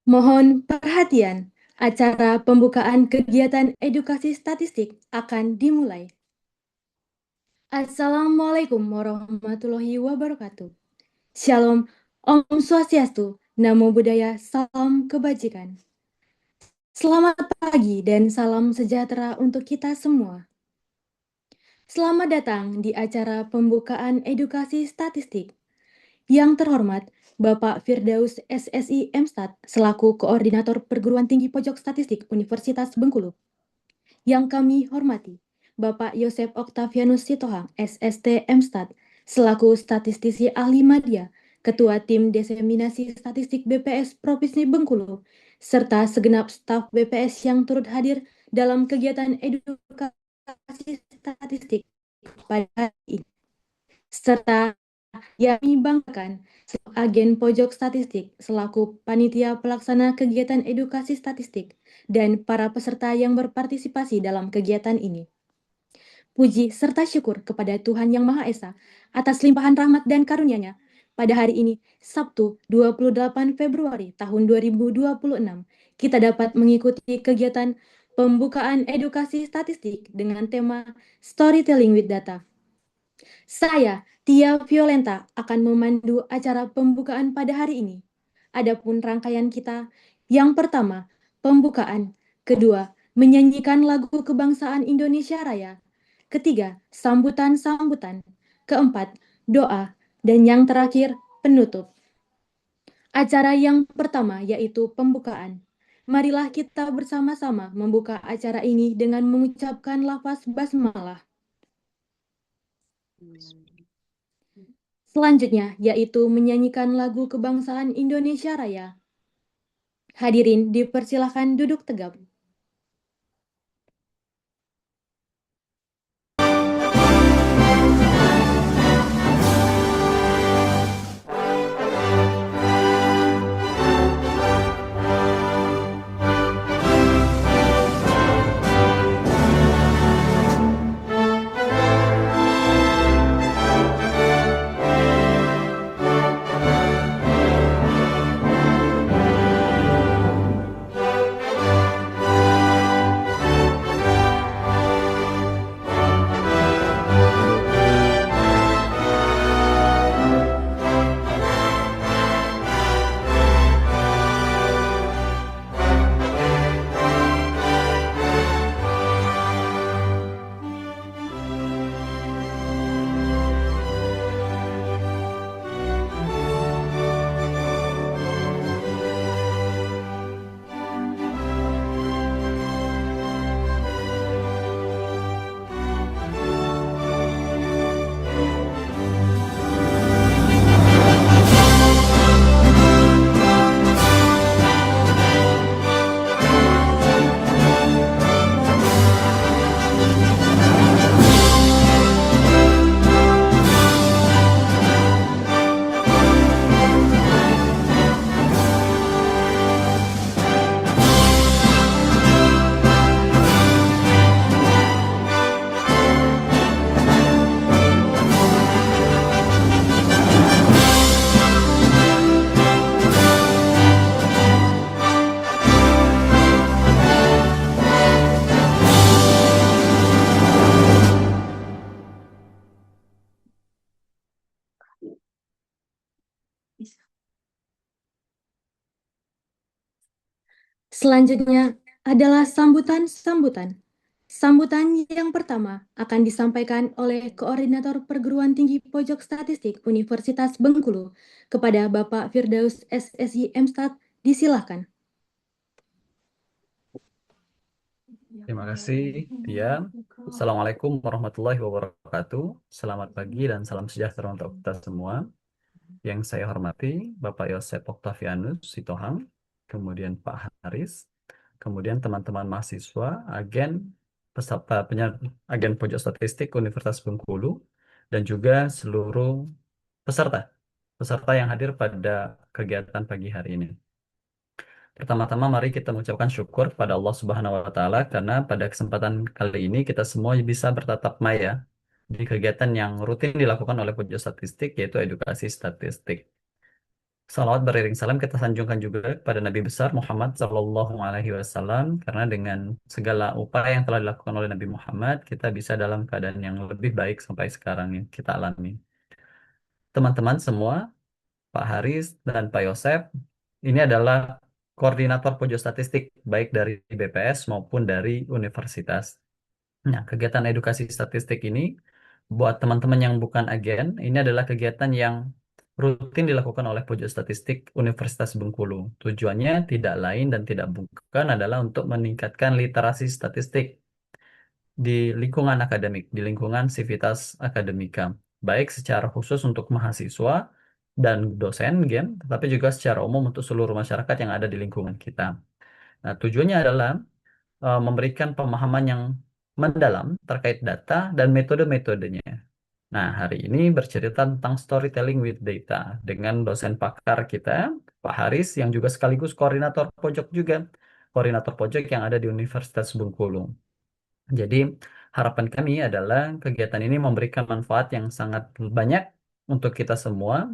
Mohon perhatian, acara pembukaan kegiatan edukasi statistik akan dimulai. Assalamualaikum warahmatullahi wabarakatuh. Shalom, Om Swastiastu, Namo Buddhaya, Salam Kebajikan. Selamat pagi dan salam sejahtera untuk kita semua. Selamat datang di acara pembukaan edukasi statistik. Yang terhormat, Bapak Firdaus SSI MStat selaku Koordinator Perguruan Tinggi Pojok Statistik Universitas Bengkulu. Yang kami hormati, Bapak Yosef Oktavianus Sitohang, SST MStat, selaku statistisi ahli media, Ketua Tim Diseminasi Statistik BPS Provinsi Bengkulu, serta segenap staf BPS yang turut hadir dalam kegiatan edukasi statistik pada hari ini, serta yang kami banggakan agen pojok statistik selaku panitia pelaksana kegiatan edukasi statistik dan para peserta yang berpartisipasi dalam kegiatan ini. Puji serta syukur kepada Tuhan Yang Maha Esa atas limpahan rahmat dan karunia-Nya. Pada hari ini, Sabtu 28 Februari tahun 2026, kita dapat mengikuti kegiatan pembukaan edukasi statistik dengan tema Storytelling with Data. Saya, Tia Violenta, akan memandu acara pembukaan pada hari ini. Adapun rangkaian kita, yang pertama, pembukaan. Kedua, menyanyikan lagu kebangsaan Indonesia Raya. Ketiga, sambutan-sambutan. Keempat, doa. Dan yang terakhir, penutup. Acara yang pertama yaitu pembukaan. Marilah kita bersama-sama membuka acara ini dengan mengucapkan lafaz basmalah. Selanjutnya yaitu menyanyikan lagu kebangsaan Indonesia Raya. Hadirin dipersilahkan duduk tegap. Selanjutnya adalah sambutan-sambutan. Sambutan yang pertama akan disampaikan oleh Koordinator Perguruan Tinggi Pojok Statistik Universitas Bengkulu kepada Bapak Firdaus SSI MStat. Disilahkan. Terima kasih, Tia. Assalamualaikum warahmatullahi wabarakatuh. Selamat pagi dan salam sejahtera untuk kita semua. Yang saya hormati, Bapak Yosef Oktavianus Sitohang, kemudian Pak Haris, kemudian teman-teman mahasiswa, agen pojok statistik Universitas Bengkulu, dan juga seluruh peserta yang hadir pada kegiatan pagi hari ini. Pertama-tama mari kita mengucapkan syukur kepada Allah Subhanahu wa taala karena pada kesempatan kali ini kita semua bisa bertatap maya di kegiatan yang rutin dilakukan oleh Pojok Statistik yaitu edukasi statistik. Salawat beriring salam kita sanjungkan juga kepada Nabi besar Muhammad Sallallahu Alaihi Wasallam, karena dengan segala upaya yang telah dilakukan oleh Nabi Muhammad, kita bisa dalam keadaan yang lebih baik sampai sekarang yang kita alami. Teman-teman semua, Pak Haris dan Pak Yosef, ini adalah koordinator pojok statistik baik dari BPS maupun dari universitas. Nah, kegiatan edukasi statistik ini buat teman-teman yang bukan agen, ini adalah kegiatan yang rutin dilakukan oleh Pojok Statistik Universitas Bengkulu. Tujuannya tidak lain dan tidak bukan adalah untuk meningkatkan literasi statistik di lingkungan akademik, di lingkungan Civitas Akademika, baik secara khusus untuk mahasiswa dan dosen game, tetapi juga secara umum untuk seluruh masyarakat yang ada di lingkungan kita. Nah, tujuannya adalah memberikan pemahaman yang mendalam terkait data dan metode-metodenya. Nah, hari ini bercerita tentang storytelling with data dengan dosen pakar kita, Pak Haris, yang juga sekaligus koordinator pojok juga, koordinator pojok yang ada di Universitas Bengkulu. Jadi, harapan kami adalah kegiatan ini memberikan manfaat yang sangat banyak untuk kita semua,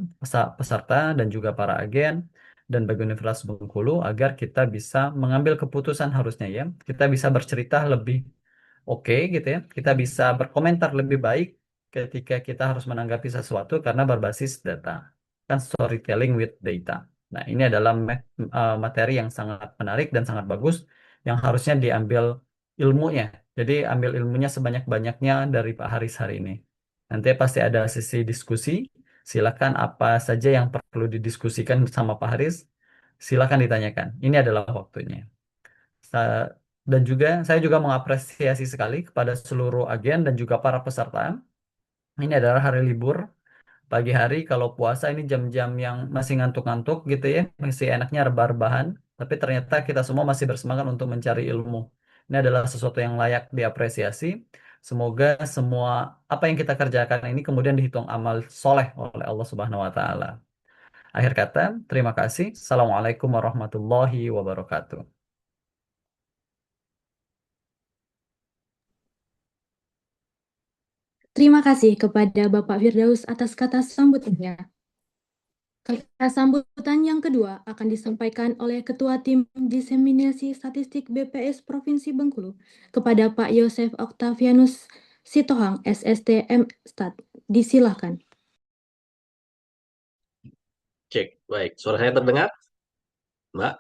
peserta dan juga para agen, dan bagi Universitas Bengkulu, agar kita bisa mengambil keputusan harusnya ya. Kita bisa bercerita lebih oke gitu ya. Kita bisa berkomentar lebih baik ketika kita harus menanggapi sesuatu karena berbasis data. Kan storytelling with data. Nah, ini adalah materi yang sangat menarik dan sangat bagus yang harusnya diambil ilmunya. Jadi ambil ilmunya sebanyak-banyaknya dari Pak Haris hari ini. Nanti pasti ada sesi diskusi. Silakan apa saja yang perlu didiskusikan sama Pak Haris, silakan ditanyakan. Ini adalah waktunya. Sa- Dan juga saya juga mengapresiasi sekali kepada seluruh agen dan juga para peserta. Ini adalah hari libur. Pagi hari kalau puasa ini jam-jam yang masih ngantuk-ngantuk gitu ya, masih enaknya rebah-rebahan. Tapi ternyata kita semua masih bersemangat untuk mencari ilmu. Ini adalah sesuatu yang layak diapresiasi. Semoga semua apa yang kita kerjakan ini kemudian dihitung amal soleh oleh Allah Subhanahu wa Ta'ala. Akhir kata, terima kasih. Assalamualaikum warahmatullahi wabarakatuh. Terima kasih kepada Bapak Firdaus atas kata sambutannya. Kata sambutan yang kedua akan disampaikan oleh Ketua Tim Diseminasi Statistik BPS Provinsi Bengkulu kepada Pak Yosef Octavianus Sitohang, SSTM Stat. Disilahkan. Cek, baik. Suara saya terdengar, Mbak?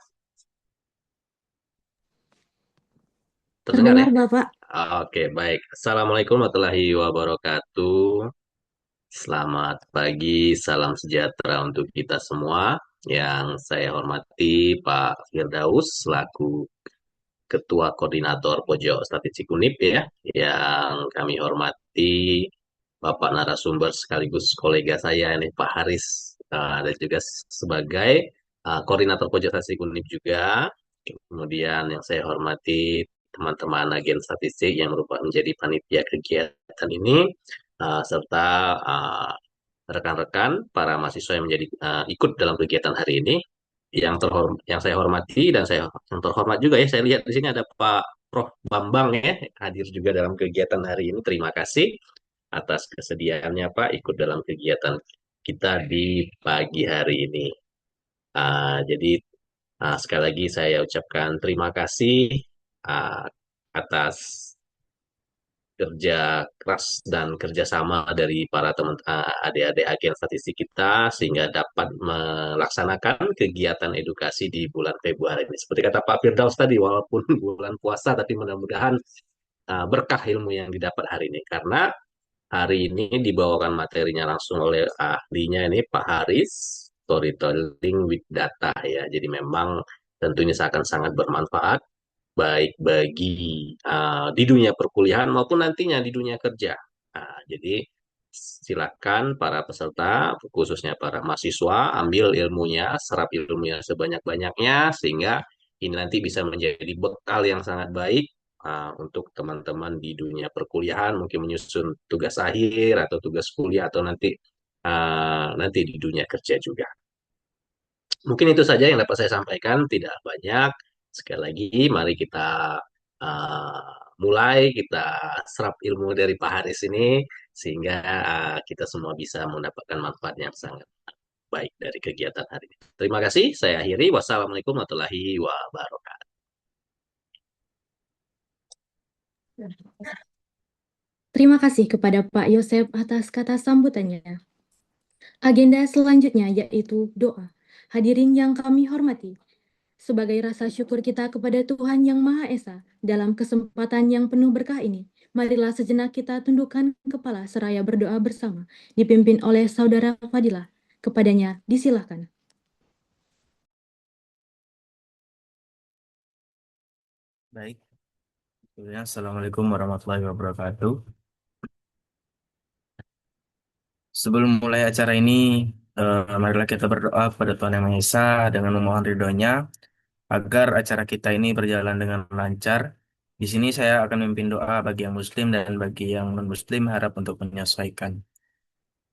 Terdengar ya? Terdengar Bapak. Oke, baik. Assalamualaikum warahmatullahi wabarakatuh. Selamat pagi, salam sejahtera untuk kita semua. Yang saya hormati Pak Firdaus selaku Ketua Koordinator Pojok Statistik UNIP ya. Yang kami hormati Bapak narasumber sekaligus kolega saya ini Pak Haris, dan juga sebagai Koordinator Pojok Statistik UNIP juga. Kemudian yang saya hormati teman-teman agen statistik yang merupakan menjadi panitia kegiatan ini, serta rekan-rekan para mahasiswa yang menjadi ikut dalam kegiatan hari ini. Yang saya hormati dan saya yang terhormat juga ya, saya lihat di sini ada Pak Prof. Bambang ya, hadir juga dalam kegiatan hari ini. Terima kasih atas kesediaannya Pak ikut dalam kegiatan kita di pagi hari ini. Jadi sekali lagi saya ucapkan terima kasih uh, atas kerja keras dan kerjasama dari para teman adik-adik agen statistik kita sehingga dapat melaksanakan kegiatan edukasi di bulan Februari ini. Seperti kata Pak Firdaus tadi, walaupun bulan puasa, tapi mudah-mudahan berkah ilmu yang didapat hari ini. Karena hari ini dibawakan materinya langsung oleh ahlinya ini Pak Haris, storytelling with data ya. Jadi memang tentunya akan sangat bermanfaat baik bagi di dunia perkuliahan maupun nantinya di dunia kerja. Jadi silakan para peserta, khususnya para mahasiswa, ambil ilmunya, serap ilmunya sebanyak-banyaknya sehingga ini nanti bisa menjadi bekal yang sangat baik untuk teman-teman di dunia perkuliahan, mungkin menyusun tugas akhir atau tugas kuliah atau nanti di dunia kerja juga. Mungkin itu saja yang dapat saya sampaikan, tidak banyak. Sekali lagi, mari kita mulai, kita serap ilmu dari Pak Haris ini, sehingga kita semua bisa mendapatkan manfaat yang sangat baik dari kegiatan hari ini. Terima kasih, saya akhiri. Wassalamualaikum warahmatullahi wabarakatuh. Terima kasih kepada Pak Yosep atas kata sambutannya. Agenda selanjutnya yaitu doa. Hadirin yang kami hormati, sebagai rasa syukur kita kepada Tuhan Yang Maha Esa dalam kesempatan yang penuh berkah ini, marilah sejenak kita tundukkan kepala seraya berdoa bersama, dipimpin oleh Saudara Fadilah. Kepadanya disilahkan. Baik, Assalamualaikum warahmatullahi wabarakatuh. Sebelum mulai acara ini, marilah kita berdoa kepada Tuhan Yang Maha Esa dengan memohon ridhonya agar acara kita ini berjalan dengan lancar. Di sini saya akan memimpin doa bagi yang Muslim dan bagi yang non-Muslim harap untuk menyesuaikan.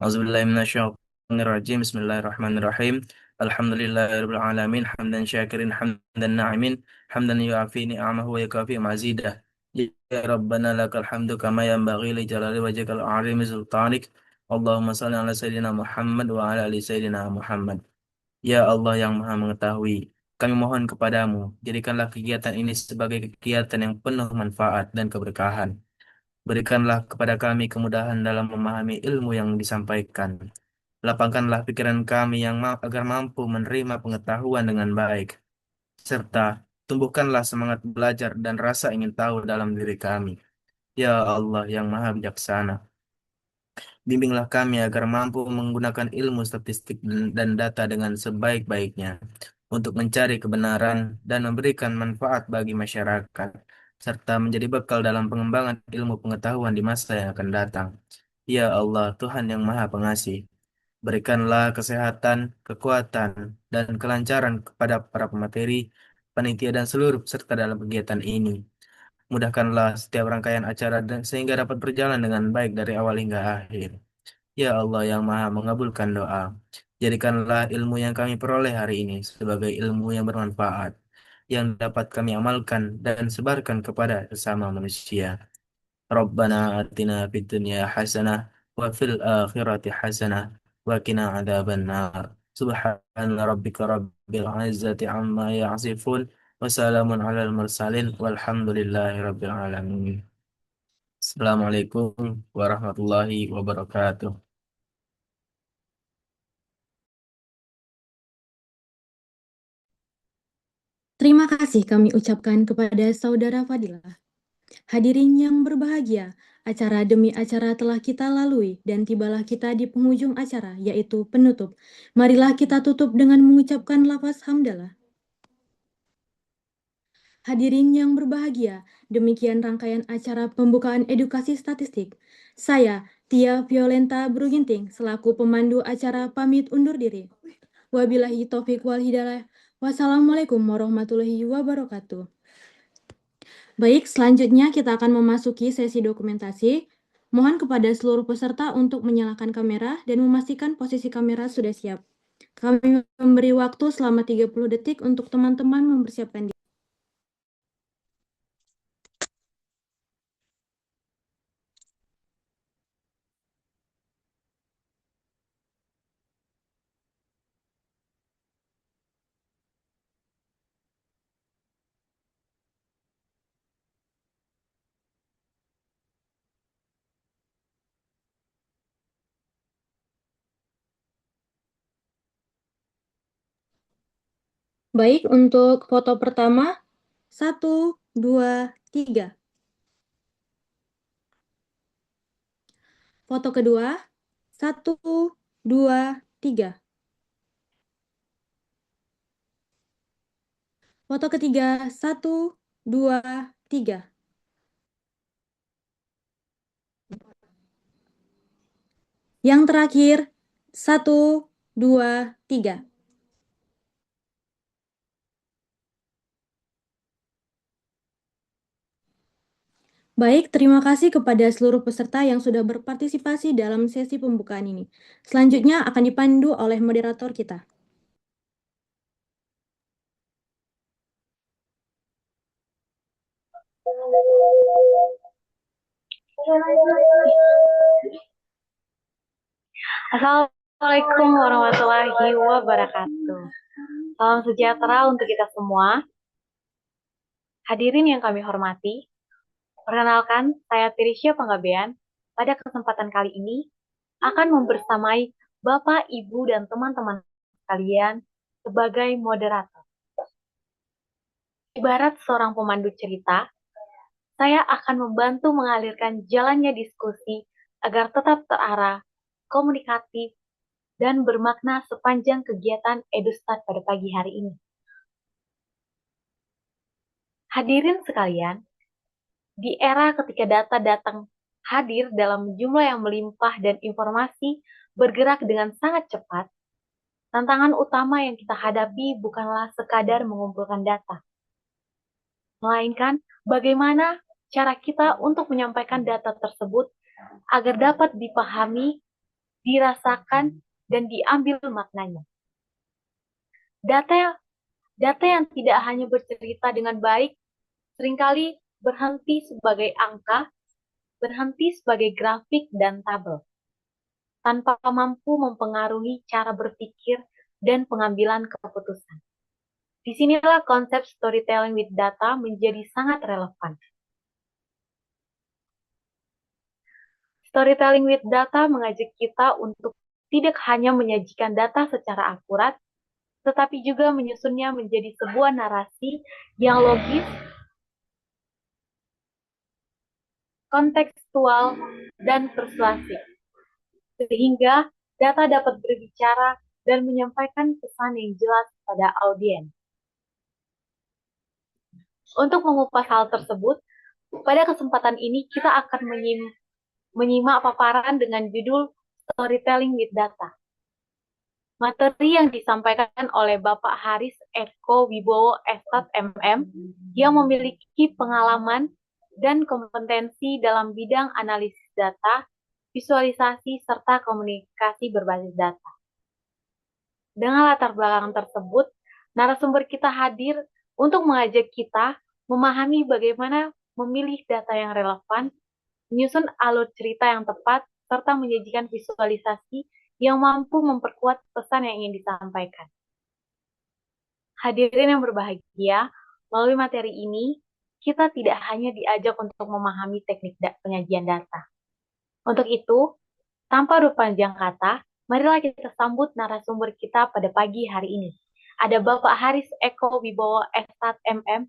Auzubillahiminasyaitonirrajim. Bismillahirrahmanirrahim. Alhamdulillahirabbil alamin hamdan syakirin hamdan na'imin hamdan yu'afi ni'amahu wa yukafi mazidah. Ya Rabbana lakal hamdu kama yanbaghi li jalali wajhikal azimi sultanik. Allahumma salli ala sayyidina Muhammad wa ala ali sayyidina Muhammad. Ya Allah yang Maha Mengetahui, kami mohon kepadamu, jadikanlah kegiatan ini sebagai kegiatan yang penuh manfaat dan keberkahan. Berikanlah kepada kami kemudahan dalam memahami ilmu yang disampaikan. Lapangkanlah pikiran kami agar mampu menerima pengetahuan dengan baik, serta tumbuhkanlah semangat belajar dan rasa ingin tahu dalam diri kami. Ya Allah yang Maha Bijaksana, bimbinglah kami agar mampu menggunakan ilmu statistik dan data dengan sebaik-baiknya untuk mencari kebenaran dan memberikan manfaat bagi masyarakat, serta menjadi bekal dalam pengembangan ilmu pengetahuan di masa yang akan datang. Ya Allah, Tuhan yang Maha Pengasih, berikanlah kesehatan, kekuatan, dan kelancaran kepada para pemateri, panitia, dan seluruh peserta dalam kegiatan ini. Mudahkanlah setiap rangkaian acara sehingga dapat berjalan dengan baik dari awal hingga akhir. Ya Allah yang Maha Mengabulkan doa, jadikanlah ilmu yang kami peroleh hari ini sebagai ilmu yang bermanfaat, yang dapat kami amalkan dan sebarkan kepada sesama manusia. Rabbana atina fid dunya hasanah wa fil akhirati hasanah wa qina adzabannar. Subhana rabbika rabbil izzati amma yasifun wa salamun alal mursalin walhamdulillahi rabbil alamin. Assalamualaikum warahmatullahi wabarakatuh. Terima kasih kami ucapkan kepada Saudara Fadilah. Hadirin yang berbahagia, acara demi acara telah kita lalui dan tibalah kita di penghujung acara, yaitu penutup. Marilah kita tutup dengan mengucapkan lafaz hamdalah. Hadirin yang berbahagia, demikian rangkaian acara pembukaan edukasi statistik. Saya, Tia Violenta Bruginting, selaku pemandu acara pamit undur diri. Wabillahi taufik wal hidayah. Wassalamualaikum warahmatullahi wabarakatuh. Baik, selanjutnya kita akan memasuki sesi dokumentasi. Mohon kepada seluruh peserta untuk menyalakan kamera dan memastikan posisi kamera sudah siap. Kami memberi waktu selama 30 detik untuk teman-teman mempersiapkan diri. Baik, untuk foto pertama, 1, 2, 3. Foto kedua, 1, 2, 3. Foto ketiga, 1, 2, 3. Yang terakhir, 1, 2, 3. Baik, terima kasih kepada seluruh peserta yang sudah berpartisipasi dalam sesi pembukaan ini. Selanjutnya akan dipandu oleh moderator kita. Assalamualaikum warahmatullahi wabarakatuh. Salam sejahtera untuk kita semua. Hadirin yang kami hormati, perkenalkan saya Tirisya Panggabean. Pada kesempatan kali ini akan membersamai Bapak, Ibu, dan teman-teman sekalian sebagai moderator. Ibarat seorang pemandu cerita, saya akan membantu mengalirkan jalannya diskusi agar tetap terarah, komunikatif, dan bermakna sepanjang kegiatan EduStart pada pagi hari ini. Hadirin sekalian, di era ketika data datang hadir dalam jumlah yang melimpah dan informasi bergerak dengan sangat cepat, tantangan utama yang kita hadapi bukanlah sekadar mengumpulkan data, melainkan bagaimana cara kita untuk menyampaikan data tersebut agar dapat dipahami, dirasakan, dan diambil maknanya. Data yang tidak hanya bercerita dengan baik, seringkali berhenti sebagai angka, berhenti sebagai grafik dan tabel, tanpa mampu mempengaruhi cara berpikir dan pengambilan keputusan. Disinilah konsep storytelling with data menjadi sangat relevan. Storytelling with data mengajak kita untuk tidak hanya menyajikan data secara akurat, tetapi juga menyusunnya menjadi sebuah narasi yang logis, kontekstual, dan persuasif, sehingga data dapat berbicara dan menyampaikan pesan yang jelas pada audiens. Untuk mengupas hal tersebut, pada kesempatan ini kita akan menyimak paparan dengan judul Storytelling with Data. Materi yang disampaikan oleh Bapak Haris Eko Wibowo Estat MM yang memiliki pengalaman dan kompetensi dalam bidang analisis data, visualisasi, serta komunikasi berbasis data. Dengan latar belakang tersebut, narasumber kita hadir untuk mengajak kita memahami bagaimana memilih data yang relevan, menyusun alur cerita yang tepat, serta menyajikan visualisasi yang mampu memperkuat pesan yang ingin disampaikan. Hadirin yang berbahagia, melalui materi ini, kita tidak hanya diajak untuk memahami teknik penyajian data. Untuk itu, tanpa berpanjang kata, marilah kita sambut narasumber kita pada pagi hari ini. Ada Bapak Haris Eko Wibowo Estat MM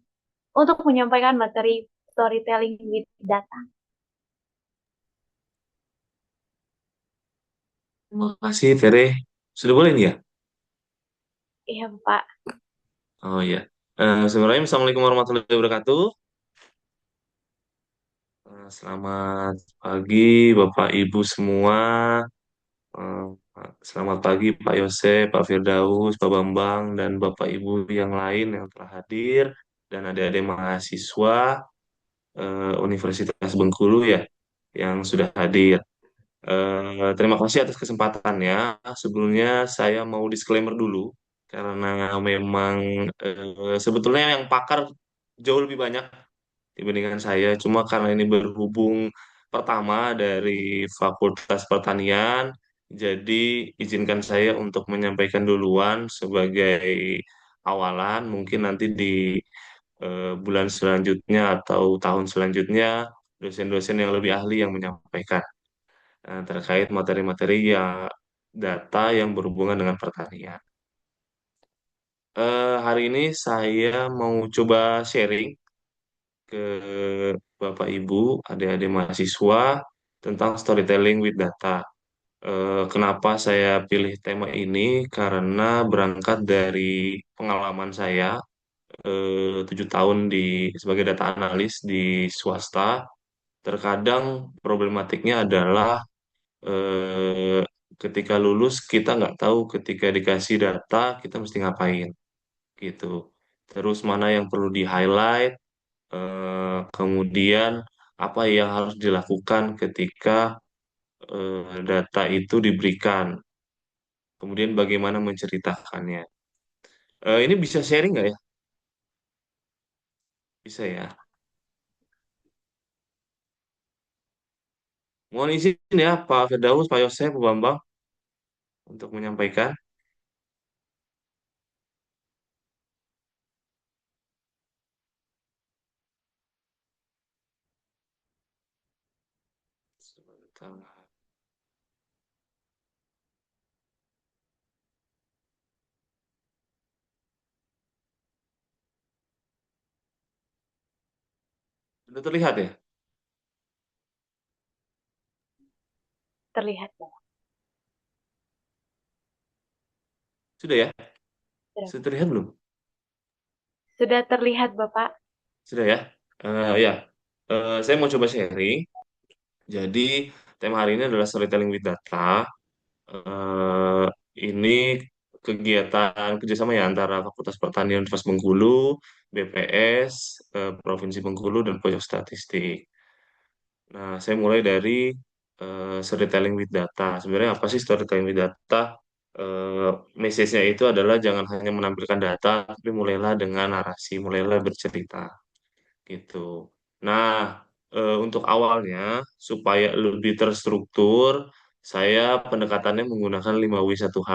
untuk menyampaikan materi Storytelling with Data. Terima kasih, Tere. Sudah boleh nih ya? Iya, Pak. Oh iya. Sebenarnya Assalamualaikum warahmatullahi wabarakatuh. Selamat pagi, Bapak Ibu semua. Eh, Selamat pagi, Pak Yose, Pak Firdaus, Pak Bambang, dan Bapak Ibu yang lain yang telah hadir, dan adik-adik mahasiswa Universitas Bengkulu ya, yang sudah hadir. Terima kasih atas kesempatannya. Sebelumnya saya mau disclaimer dulu karena memang sebetulnya yang pakar jauh lebih banyak dibandingkan saya. Cuma karena ini berhubung pertama dari Fakultas Pertanian, jadi izinkan saya untuk menyampaikan duluan sebagai awalan. Mungkin nanti di bulan selanjutnya atau tahun selanjutnya dosen-dosen yang lebih ahli yang menyampaikan terkait materi-materi yang data yang berhubungan dengan pertanian. Hari ini saya mau coba sharing ke Bapak Ibu, adik-adik mahasiswa tentang storytelling with data. Kenapa saya pilih tema ini? Karena berangkat dari pengalaman saya 7 tahun sebagai data analis di swasta. Terkadang problematiknya adalah eh, ketika lulus kita nggak tahu ketika dikasih data kita mesti ngapain gitu. Terus mana yang perlu di highlight, kemudian apa yang harus dilakukan ketika data itu diberikan, kemudian bagaimana menceritakannya. Ini bisa sharing nggak ya? Bisa ya. Mohon izin ya Pak Firdaus, Pak Yosef, Pak Bambang. untuk menyampaikan? Sebentar. Sudah terlihat ya? Terlihat, Bapak. Sudah ya? Sudah, Sudah terlihat belum? sudah terlihat, Bapak. Sudah ya? Ya, saya mau coba sharing. Jadi, tema hari ini adalah storytelling with data. Eh, ini kegiatan kerjasama ya antara Fakultas Pertanian Universitas Bengkulu, BPS, Provinsi Bengkulu, dan Pojok Statistik. Nah, saya mulai dari storytelling with data. Sebenarnya apa sih storytelling with data? Eh, Message-nya itu adalah jangan hanya menampilkan data, tapi mulailah dengan narasi, mulailah bercerita gitu. Nah, untuk awalnya supaya lebih terstruktur, saya pendekatannya menggunakan 5W1H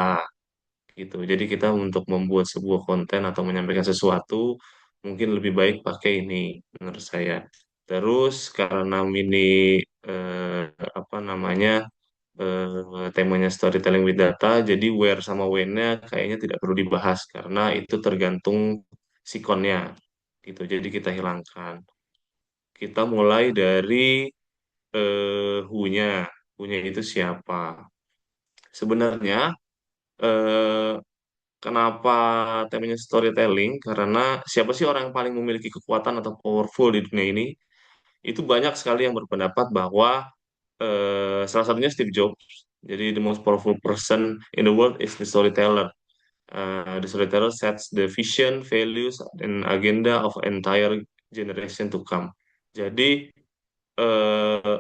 gitu. Jadi kita untuk membuat sebuah konten atau menyampaikan sesuatu mungkin lebih baik pakai ini menurut saya. Terus karena ini eh, apa namanya temanya storytelling with data, jadi where sama when-nya kayaknya tidak perlu dibahas karena itu tergantung sikonnya gitu. Jadi kita hilangkan. Kita mulai dari who-nya. Who-nya itu siapa? Sebenarnya eh, kenapa temanya storytelling? Karena siapa sih orang yang paling memiliki kekuatan atau powerful di dunia ini? Itu banyak sekali yang berpendapat bahwa salah satunya Steve Jobs. Jadi the most powerful person in the world is the storyteller. The storyteller sets the vision, values, and agenda of entire generation to come. Jadi eh,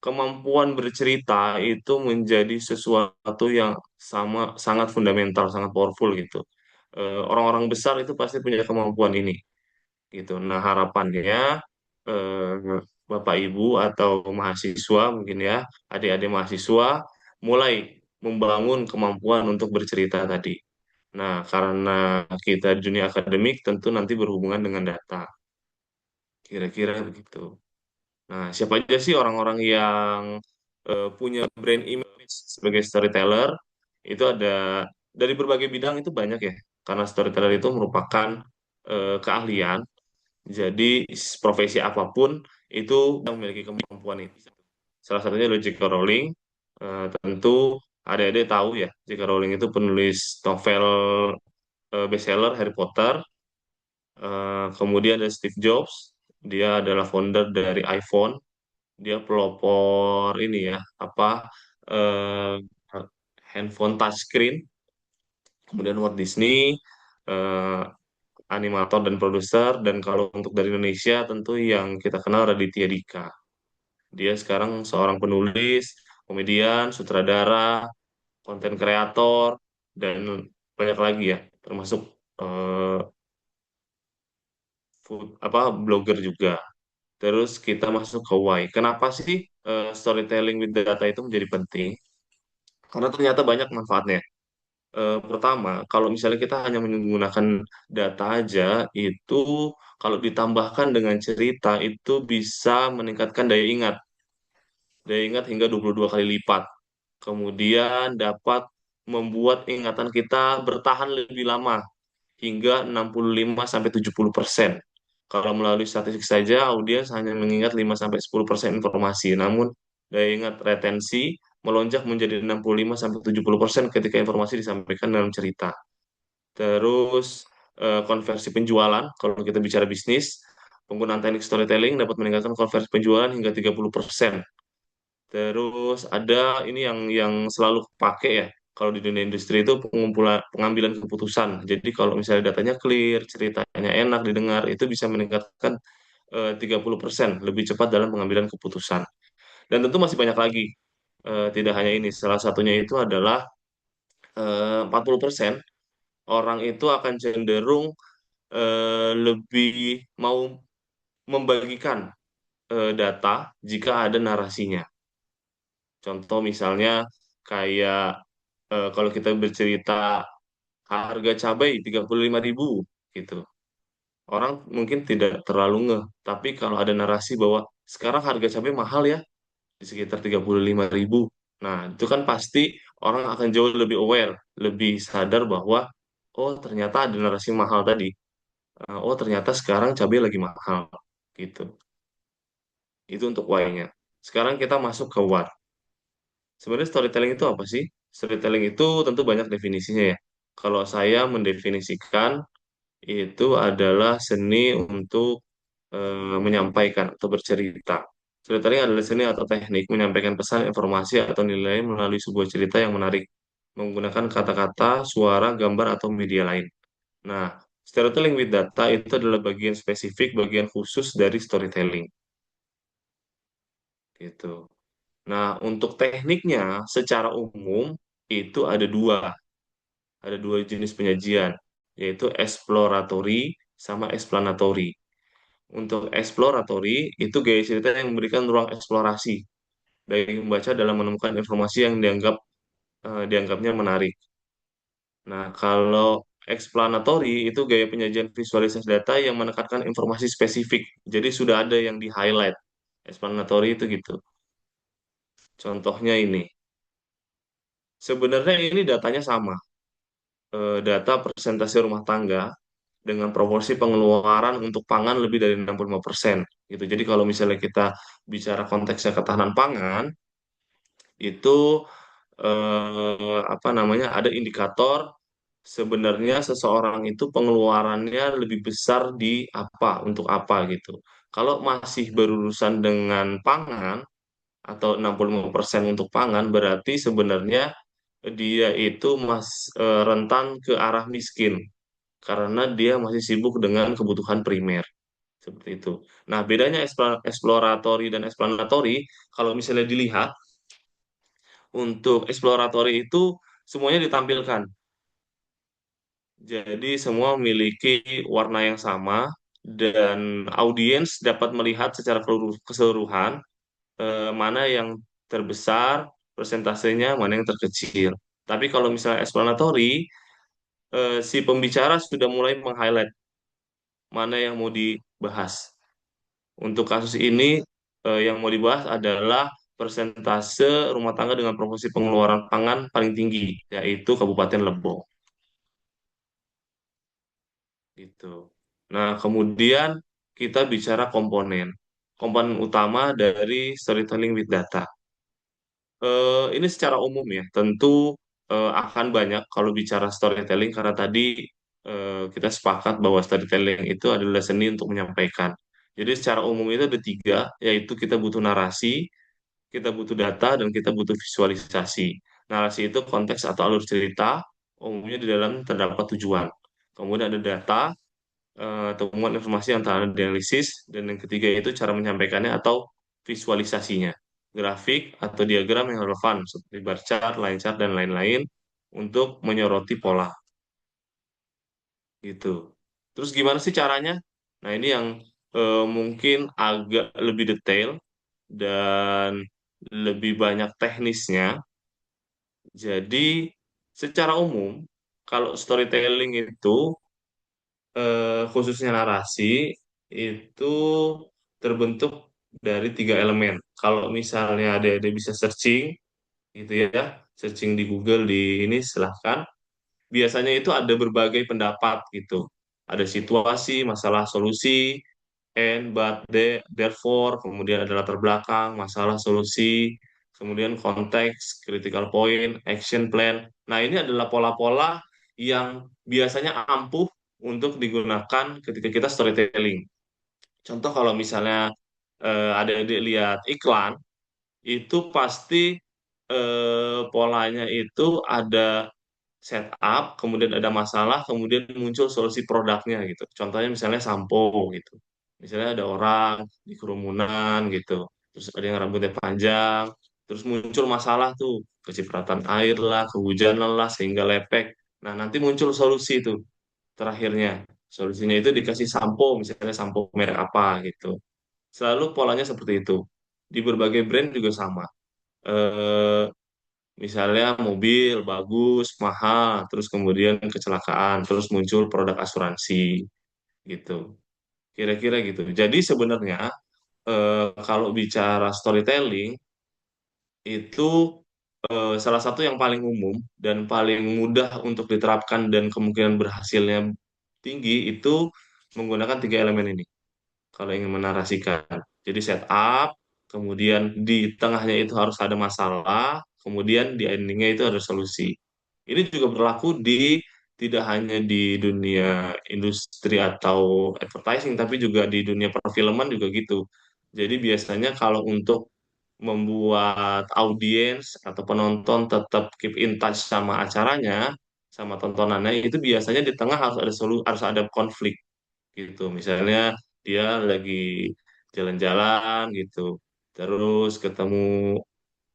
kemampuan bercerita itu menjadi sesuatu yang sama sangat fundamental, sangat powerful gitu. Orang-orang besar itu pasti punya kemampuan ini gitu. Nah, harapannya eh, Bapak Ibu atau mahasiswa mungkin ya, adik-adik mahasiswa mulai membangun kemampuan untuk bercerita tadi. Nah, karena kita di dunia akademik tentu nanti berhubungan dengan data. Kira-kira begitu. Nah, siapa aja sih orang-orang yang punya brand image sebagai storyteller? Itu ada dari berbagai bidang itu banyak ya. Karena storyteller itu merupakan keahlian. Jadi profesi apapun itu memiliki kemampuan itu. Salah satunya adalah J.K. Rowling. Tentu adik-adik tahu ya, J.K. Rowling itu penulis novel bestseller Harry Potter. Kemudian ada Steve Jobs. Dia adalah founder dari iPhone. Dia pelopor ini ya apa eh, handphone touchscreen. Kemudian Walt Disney eh, animator dan produser, dan kalau untuk dari Indonesia tentu yang kita kenal Raditya Dika. Dia sekarang seorang penulis, komedian, sutradara, konten kreator, dan banyak lagi ya, termasuk eh, apa blogger juga. Terus kita masuk ke why. Kenapa sih storytelling with data itu menjadi penting? Karena ternyata banyak manfaatnya. Pertama, kalau misalnya kita hanya menggunakan data aja, itu kalau ditambahkan dengan cerita, itu bisa meningkatkan daya ingat. Daya ingat hingga 22 kali lipat. Kemudian dapat membuat ingatan kita bertahan lebih lama, hingga 65-70%. Kalau melalui statistik saja, audiens hanya mengingat 5-10% informasi. Namun, daya ingat retensi melonjak menjadi 65-70% ketika informasi disampaikan dalam cerita. Terus, konversi penjualan, kalau kita bicara bisnis, penggunaan teknik storytelling dapat meningkatkan konversi penjualan hingga 30%. Terus ada ini yang selalu pakai ya. Kalau di dunia industri itu pengumpulan pengambilan keputusan. Jadi kalau misalnya datanya clear, ceritanya enak didengar, itu bisa meningkatkan 30% lebih cepat dalam pengambilan keputusan. Dan tentu masih banyak lagi. Tidak hanya ini, salah satunya itu adalah 40% orang itu akan cenderung lebih mau membagikan data jika ada narasinya. Contoh misalnya kayak Kalau kita bercerita harga cabai 35.000 gitu. Orang mungkin tidak terlalu ngeh, tapi kalau ada narasi bahwa sekarang harga cabai mahal ya, di sekitar 35.000. Nah, itu kan pasti orang akan jauh lebih aware, lebih sadar bahwa oh ternyata ada narasi mahal tadi. Oh ternyata sekarang cabai lagi mahal gitu. Itu untuk why-nya. Sekarang kita masuk ke what. Sebenarnya storytelling itu apa sih? Storytelling itu tentu banyak definisinya ya. Kalau saya mendefinisikan itu adalah seni untuk menyampaikan atau bercerita. Storytelling adalah seni atau teknik menyampaikan pesan, informasi, atau nilai melalui sebuah cerita yang menarik, menggunakan kata-kata, suara, gambar, atau media lain. Nah, storytelling with data itu adalah bagian spesifik, bagian khusus dari storytelling. Gitu. Nah, untuk tekniknya secara umum itu ada dua jenis penyajian, yaitu exploratory sama explanatory. Untuk exploratory itu gaya cerita yang memberikan ruang eksplorasi bagi pembaca dalam menemukan informasi yang dianggapnya menarik. Nah, kalau explanatory itu gaya penyajian visualisasi data yang menekankan informasi spesifik. Jadi sudah ada yang di-highlight. Explanatory itu gitu. Contohnya ini. Sebenarnya ini datanya sama. Data persentase rumah tangga dengan proporsi pengeluaran untuk pangan lebih dari 65% gitu. Jadi kalau misalnya kita bicara konteksnya ketahanan pangan, itu apa namanya ada indikator sebenarnya seseorang itu pengeluarannya lebih besar di apa untuk apa gitu. Kalau masih berurusan dengan pangan atau 65% untuk pangan berarti sebenarnya dia itu rentan ke arah miskin karena dia masih sibuk dengan kebutuhan primer seperti itu. Nah, bedanya exploratory dan explanatory kalau misalnya dilihat untuk exploratory itu semuanya ditampilkan. Jadi semua memiliki warna yang sama dan audiens dapat melihat secara keseluruhan mana yang terbesar persentasenya, mana yang terkecil. Tapi kalau misalnya explanatory, si pembicara sudah mulai meng-highlight mana yang mau dibahas. Untuk kasus ini yang mau dibahas adalah persentase rumah tangga dengan proporsi pengeluaran pangan paling tinggi, yaitu Kabupaten Lebong. Gitu. Nah, kemudian kita bicara komponen. Komponen utama dari storytelling with data. Ini secara umum ya, tentu akan banyak kalau bicara storytelling karena tadi kita sepakat bahwa storytelling itu adalah seni untuk menyampaikan. Jadi secara umum itu ada tiga, yaitu kita butuh narasi, kita butuh data, dan kita butuh visualisasi. Narasi itu konteks atau alur cerita, umumnya di dalam terdapat tujuan. Kemudian ada data, temuan informasi yang telah dianalisis, dan yang ketiga itu cara menyampaikannya atau visualisasinya, grafik atau diagram yang relevan seperti bar chart, line chart, dan lain-lain untuk menyoroti pola gitu. Terus gimana sih caranya? Nah ini yang mungkin agak lebih detail dan lebih banyak teknisnya. Jadi secara umum kalau storytelling itu khususnya narasi itu terbentuk dari tiga elemen. Kalau misalnya ada bisa searching gitu ya, searching di Google di ini silahkan. Biasanya itu ada berbagai pendapat gitu. Ada situasi, masalah, solusi, and, but, therefore, kemudian ada latar belakang, masalah, solusi, kemudian konteks, critical point, action plan. Nah, ini adalah pola-pola yang biasanya ampuh untuk digunakan ketika kita storytelling. Contoh kalau misalnya adik-adik lihat iklan, itu pasti polanya itu ada setup, kemudian ada masalah, kemudian muncul solusi produknya gitu. Contohnya misalnya sampo gitu. Misalnya ada orang di kerumunan gitu, terus ada yang rambutnya panjang, terus muncul masalah tuh, kecipratan air lah, kehujanan lah, sehingga lepek. Nah, nanti muncul solusi tuh terakhirnya. Solusinya itu dikasih sampo, misalnya sampo merek apa gitu. Selalu polanya seperti itu. Di berbagai brand juga sama. Eh, Misalnya mobil bagus, mahal, terus kemudian kecelakaan, terus muncul produk asuransi gitu. Kira-kira gitu. Jadi sebenarnya kalau bicara storytelling itu salah satu yang paling umum dan paling mudah untuk diterapkan dan kemungkinan berhasilnya tinggi itu menggunakan tiga elemen ini kalau ingin menarasikan. Jadi setup, kemudian di tengahnya itu harus ada masalah, kemudian di endingnya itu ada solusi. Ini juga berlaku di tidak hanya di dunia industri atau advertising, tapi juga di dunia perfilman juga gitu. Jadi biasanya kalau untuk membuat audiens atau penonton tetap keep in touch sama acaranya, sama tontonannya, itu biasanya di tengah harus ada harus ada konflik gitu. Misalnya dia lagi jalan-jalan gitu, terus ketemu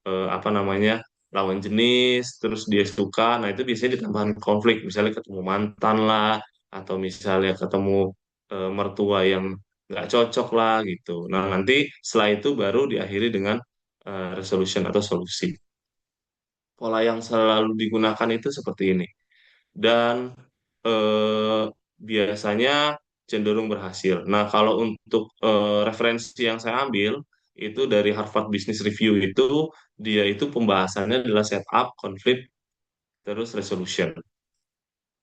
apa namanya lawan jenis, terus dia suka, nah itu biasanya ditambahkan konflik, misalnya ketemu mantan lah, atau misalnya ketemu mertua yang nggak cocok lah gitu. Nah nanti setelah itu baru diakhiri dengan resolution atau solusi. Pola yang selalu digunakan itu seperti ini dan eh, biasanya cenderung berhasil. Nah, kalau untuk referensi yang saya ambil itu dari Harvard Business Review itu dia itu pembahasannya adalah setup, conflict, terus resolution.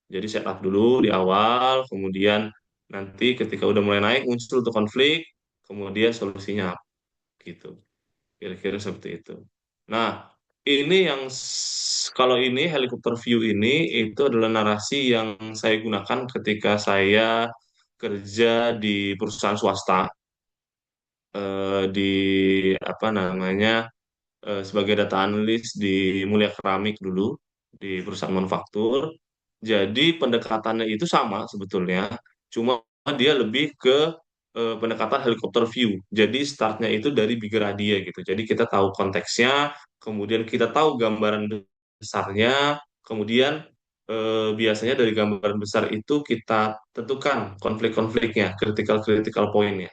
Jadi setup dulu di awal, kemudian nanti ketika udah mulai naik muncul tuh konflik, kemudian solusinya apa gitu. Kira-kira seperti itu. Nah, ini yang kalau ini helikopter view ini itu adalah narasi yang saya gunakan ketika saya kerja di perusahaan swasta di apa namanya sebagai data analis di Mulia Keramik dulu di perusahaan manufaktur. Jadi pendekatannya itu sama sebetulnya, cuma dia lebih ke pendekatan helikopter view. Jadi startnya itu dari bigger idea gitu. Jadi kita tahu konteksnya, kemudian kita tahu gambaran besarnya, kemudian biasanya dari gambaran besar itu kita tentukan konflik-konfliknya, critical point-nya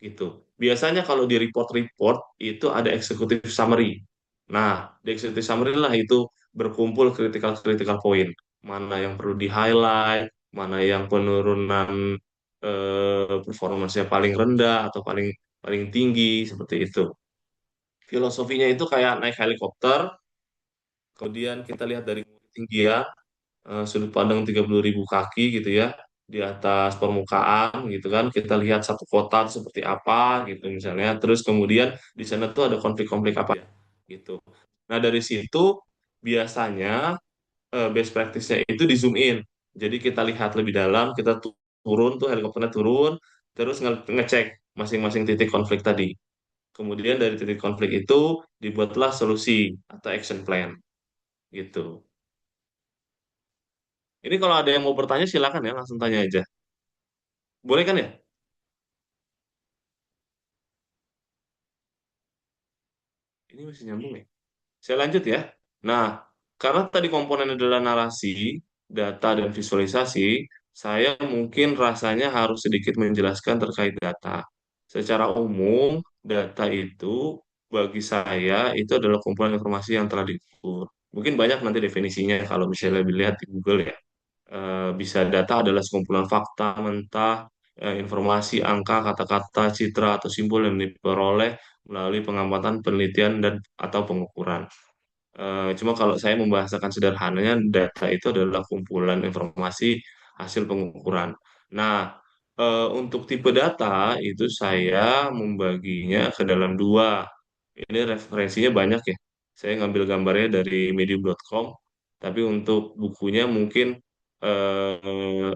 gitu. Biasanya kalau di report-report itu ada executive summary. Nah, di executive summary lah itu berkumpul critical point. Mana yang perlu di-highlight, mana yang penurunan performance-nya paling rendah atau paling paling tinggi seperti itu. Filosofinya itu kayak naik helikopter, kemudian kita lihat dari ketinggian sudut pandang 30.000 kaki gitu ya di atas permukaan gitu kan kita lihat satu kota itu seperti apa gitu misalnya terus kemudian di sana tuh ada konflik-konflik apa ya gitu. Nah dari situ biasanya best practice-nya itu di zoom in, jadi kita lihat lebih dalam, kita turun tuh helikopternya turun terus ngecek masing-masing titik konflik tadi, kemudian dari titik konflik itu dibuatlah solusi atau action plan gitu. Ini kalau ada yang mau bertanya silakan ya, langsung tanya aja. Boleh kan ya? Ini masih nyambung ya? Saya lanjut ya. Nah, karena tadi komponen adalah narasi, data, dan visualisasi, saya mungkin rasanya harus sedikit menjelaskan terkait data. Secara umum, data itu bagi saya itu adalah kumpulan informasi yang telah diukur. Mungkin banyak nanti definisinya kalau misalnya dilihat di Google ya. Bisa data adalah sekumpulan fakta mentah, informasi, angka, kata-kata, citra, atau simbol yang diperoleh melalui pengamatan, penelitian, dan atau pengukuran. Cuma kalau saya membahasakan sederhananya, data itu adalah kumpulan informasi hasil pengukuran. Nah, untuk tipe data itu saya membaginya ke dalam dua. Ini referensinya banyak ya. Saya ngambil gambarnya dari medium.com, tapi untuk bukunya mungkin eh,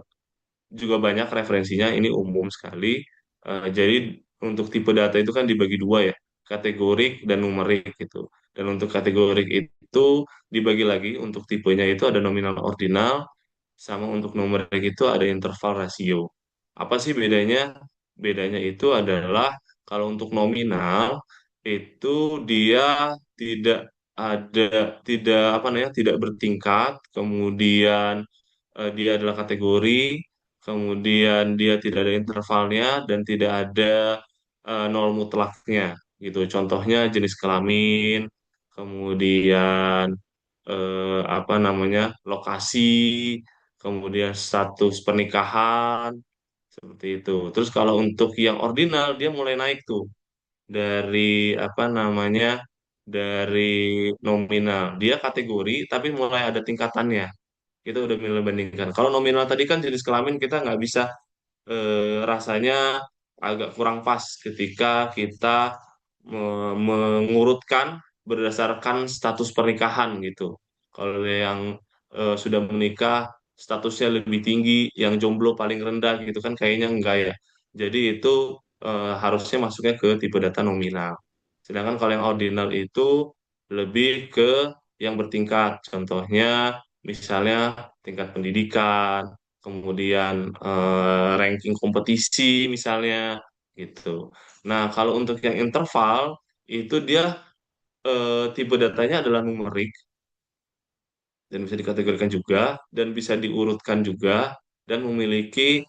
juga banyak referensinya, ini umum sekali. Jadi untuk tipe data itu kan dibagi dua ya, kategorik dan numerik gitu. Dan untuk kategorik itu dibagi lagi, untuk tipenya itu ada nominal ordinal, sama untuk numerik itu ada interval rasio. Apa sih bedanya? Bedanya itu adalah kalau untuk nominal itu dia tidak ada tidak apa namanya tidak bertingkat, kemudian dia adalah kategori, kemudian dia tidak ada intervalnya dan tidak ada nol mutlaknya gitu. Contohnya jenis kelamin, kemudian apa namanya, lokasi, kemudian status pernikahan, seperti itu. Terus kalau untuk yang ordinal dia mulai naik tuh dari apa namanya, dari nominal. Dia kategori tapi mulai ada tingkatannya. Kita udah mulai bandingkan. Kalau nominal tadi kan jenis kelamin kita nggak bisa, rasanya agak kurang pas ketika kita mengurutkan berdasarkan status pernikahan gitu. Kalau yang sudah menikah statusnya lebih tinggi, yang jomblo paling rendah gitu kan kayaknya enggak ya. Jadi itu harusnya masuknya ke tipe data nominal. Sedangkan kalau yang ordinal itu lebih ke yang bertingkat. Contohnya misalnya tingkat pendidikan, kemudian ranking kompetisi misalnya gitu. Nah, kalau untuk yang interval itu dia tipe datanya adalah numerik dan bisa dikategorikan juga dan bisa diurutkan juga dan memiliki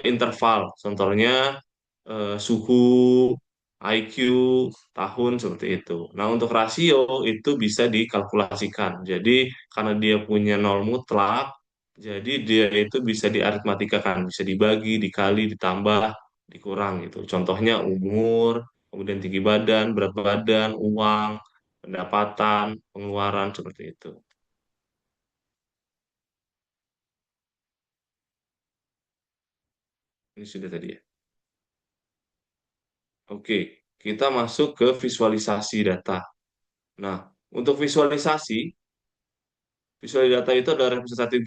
interval. Contohnya suhu, IQ, tahun seperti itu. Nah, untuk rasio itu bisa dikalkulasikan. Jadi, karena dia punya nol mutlak, jadi dia itu bisa diaritmatikakan, bisa dibagi, dikali, ditambah, dikurang gitu. Contohnya umur, kemudian tinggi badan, berat badan, uang, pendapatan, pengeluaran seperti itu. Ini sudah tadi ya. Oke, kita masuk ke visualisasi data. Nah, untuk visualisasi, visualisasi data itu adalah representatif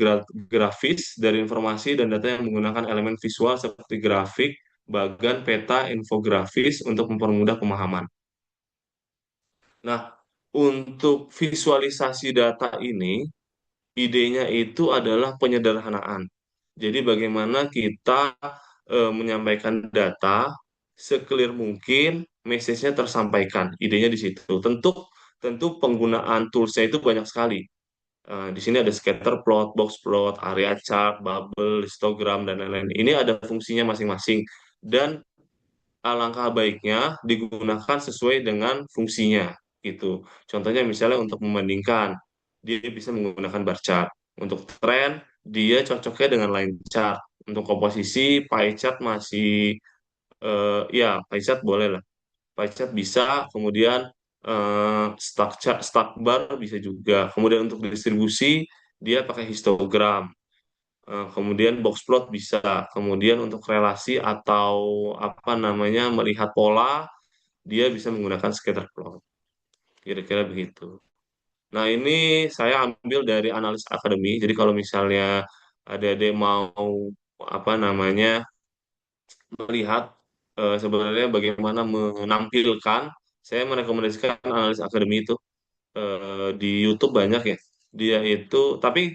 grafis dari informasi dan data yang menggunakan elemen visual seperti grafik, bagan, peta, infografis untuk mempermudah pemahaman. Nah, untuk visualisasi data ini, idenya itu adalah penyederhanaan. Jadi bagaimana kita menyampaikan data seclear mungkin, message-nya tersampaikan. Idenya di situ. Tentu tentu penggunaan tools-nya itu banyak sekali. Di sini ada scatter plot, box plot, area chart, bubble, histogram, dan lain-lain. Ini ada fungsinya masing-masing. Dan alangkah baiknya digunakan sesuai dengan fungsinya gitu. Contohnya misalnya untuk membandingkan, dia bisa menggunakan bar chart. Untuk tren, dia cocoknya dengan line chart. Untuk komposisi, pie chart masih ya pie chart boleh lah. Pie chart bisa, kemudian stack chart, stack bar bisa juga. Kemudian untuk distribusi, dia pakai histogram. Kemudian box plot bisa. Kemudian untuk relasi atau apa namanya melihat pola, dia bisa menggunakan scatter plot. Kira-kira begitu. Nah, ini saya ambil dari analis akademi. Jadi kalau misalnya adik-adik mau apa namanya melihat sebenarnya bagaimana menampilkan, saya merekomendasikan analis akademi itu di YouTube banyak ya. Dia itu, tapi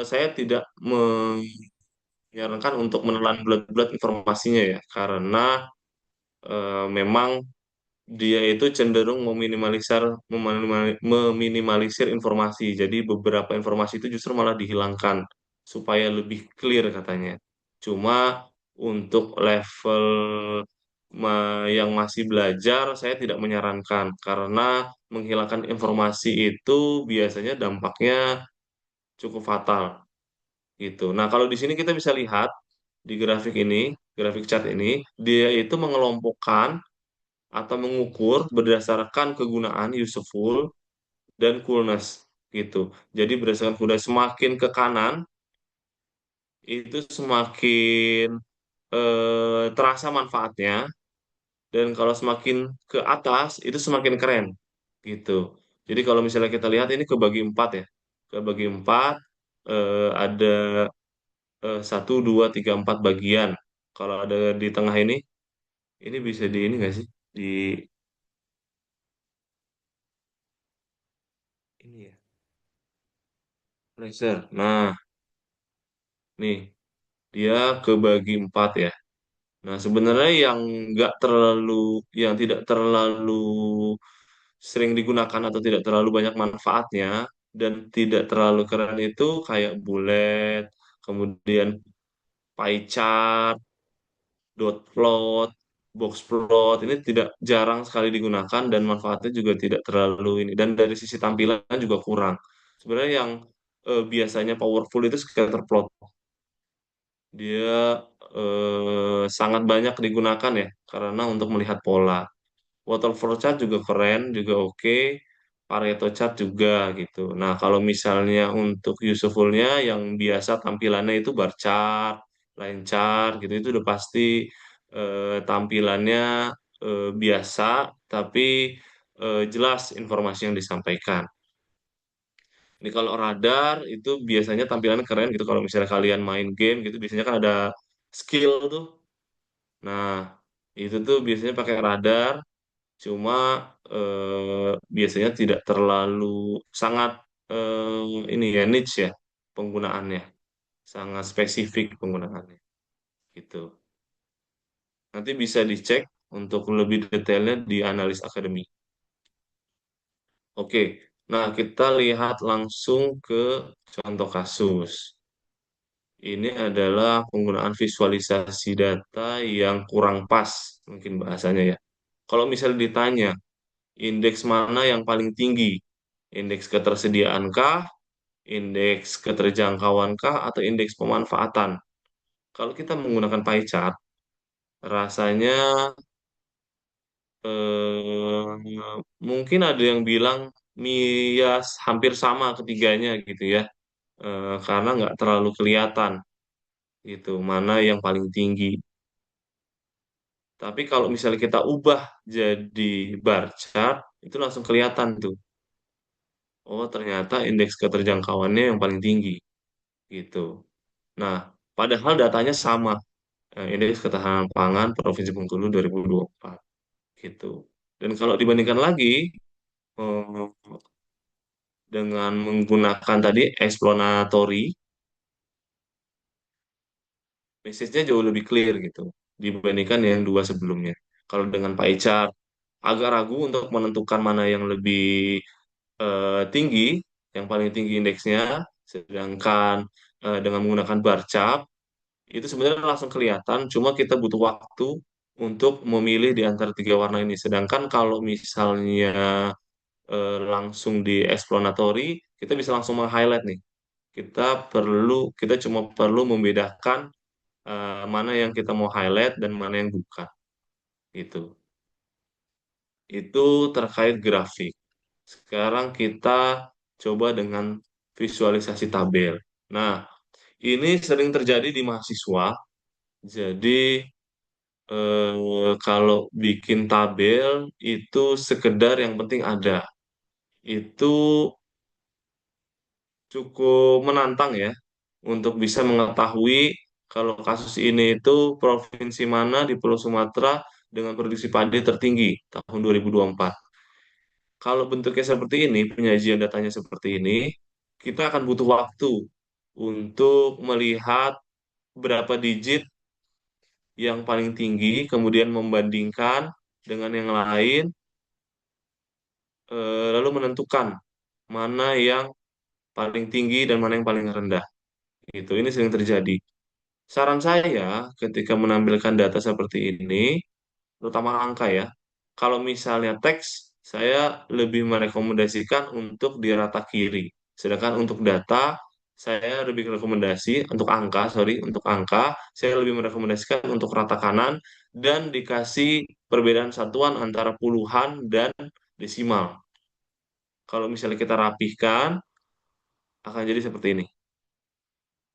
saya tidak menyarankan untuk menelan bulat-bulat informasinya ya, karena memang dia itu cenderung meminimalisir informasi. Jadi beberapa informasi itu justru malah dihilangkan supaya lebih clear katanya. Cuma untuk level yang masih belajar, saya tidak menyarankan karena menghilangkan informasi itu biasanya dampaknya cukup fatal gitu. Nah, kalau di sini kita bisa lihat di grafik ini, grafik chart ini, dia itu mengelompokkan atau mengukur berdasarkan kegunaan useful dan coolness gitu. Jadi berdasarkan kuda semakin ke kanan itu semakin terasa manfaatnya dan kalau semakin ke atas itu semakin keren gitu. Jadi kalau misalnya kita lihat ini kebagi empat ya, kebagi empat ada satu dua tiga empat bagian. Kalau ada di tengah ini bisa di ini nggak sih? Di ini ya, laser. Nah, nih dia kebagi empat ya. Nah, sebenarnya yang nggak terlalu, yang tidak terlalu sering digunakan atau tidak terlalu banyak manfaatnya dan tidak terlalu keren itu kayak bullet, kemudian pie chart, dot plot. box plot ini tidak jarang sekali digunakan dan manfaatnya juga tidak terlalu ini. Dan dari sisi tampilan juga kurang. Sebenarnya yang biasanya powerful itu scatter plot. Dia sangat banyak digunakan ya karena untuk melihat pola. Waterfall chart juga keren, juga oke. Pareto chart juga gitu. Nah, kalau misalnya untuk usefulnya yang biasa tampilannya itu bar chart, line chart gitu itu udah pasti tampilannya biasa tapi jelas informasi yang disampaikan. Ini kalau radar itu biasanya tampilannya keren gitu kalau misalnya kalian main game gitu biasanya kan ada skill tuh. Nah, itu tuh biasanya pakai radar. Cuma biasanya tidak terlalu sangat ini ya niche ya penggunaannya, sangat spesifik penggunaannya gitu. Nanti bisa dicek untuk lebih detailnya di analis akademi. Oke, nah kita lihat langsung ke contoh kasus. Ini adalah penggunaan visualisasi data yang kurang pas, mungkin bahasanya ya. Kalau misalnya ditanya, indeks mana yang paling tinggi? Indeks ketersediaankah, indeks keterjangkauankah, atau indeks pemanfaatan? Kalau kita menggunakan pie chart, rasanya mungkin ada yang bilang ya hampir sama ketiganya gitu ya, karena nggak terlalu kelihatan gitu mana yang paling tinggi. Tapi kalau misalnya kita ubah jadi bar chart, itu langsung kelihatan tuh. Oh, ternyata indeks keterjangkauannya yang paling tinggi gitu. Nah, padahal datanya sama. Indeks ketahanan pangan Provinsi Bengkulu 2024 gitu. Dan kalau dibandingkan lagi eh, dengan menggunakan tadi explanatory, message-nya jauh lebih clear gitu dibandingkan yang dua sebelumnya. Kalau dengan pie chart, agak ragu untuk menentukan mana yang lebih tinggi, yang paling tinggi indeksnya, sedangkan dengan menggunakan bar chart itu sebenarnya langsung kelihatan, cuma kita butuh waktu untuk memilih di antara tiga warna ini. Sedangkan kalau misalnya langsung di explanatory, kita bisa langsung meng-highlight nih. Kita cuma perlu membedakan mana yang kita mau highlight dan mana yang bukan. Gitu. Itu terkait grafik. Sekarang kita coba dengan visualisasi tabel. Nah, ini sering terjadi di mahasiswa. Jadi kalau bikin tabel itu sekedar yang penting ada. Itu cukup menantang ya untuk bisa mengetahui kalau kasus ini itu provinsi mana di Pulau Sumatera dengan produksi padi tertinggi tahun 2024. Kalau bentuknya seperti ini, penyajian datanya seperti ini, kita akan butuh waktu untuk melihat berapa digit yang paling tinggi, kemudian membandingkan dengan yang lain, lalu menentukan mana yang paling tinggi dan mana yang paling rendah. Gitu. Ini sering terjadi. Saran saya ketika menampilkan data seperti ini, terutama angka ya, kalau misalnya teks, saya lebih merekomendasikan untuk di rata kiri. Sedangkan untuk data, saya lebih rekomendasi untuk angka, sorry, untuk angka, saya lebih merekomendasikan untuk rata kanan dan dikasih perbedaan satuan antara puluhan dan desimal. Kalau misalnya kita rapihkan, akan jadi seperti ini.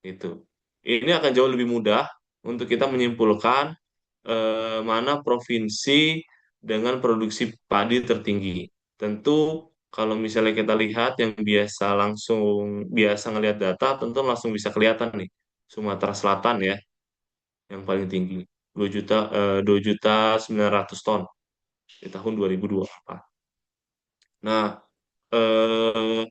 Itu. Ini akan jauh lebih mudah untuk kita menyimpulkan mana provinsi dengan produksi padi tertinggi. Tentu kalau misalnya kita lihat yang biasa ngelihat data, tentu langsung bisa kelihatan nih. Sumatera Selatan ya yang paling tinggi 2.900.000 ton di tahun 2024. Nah, eh,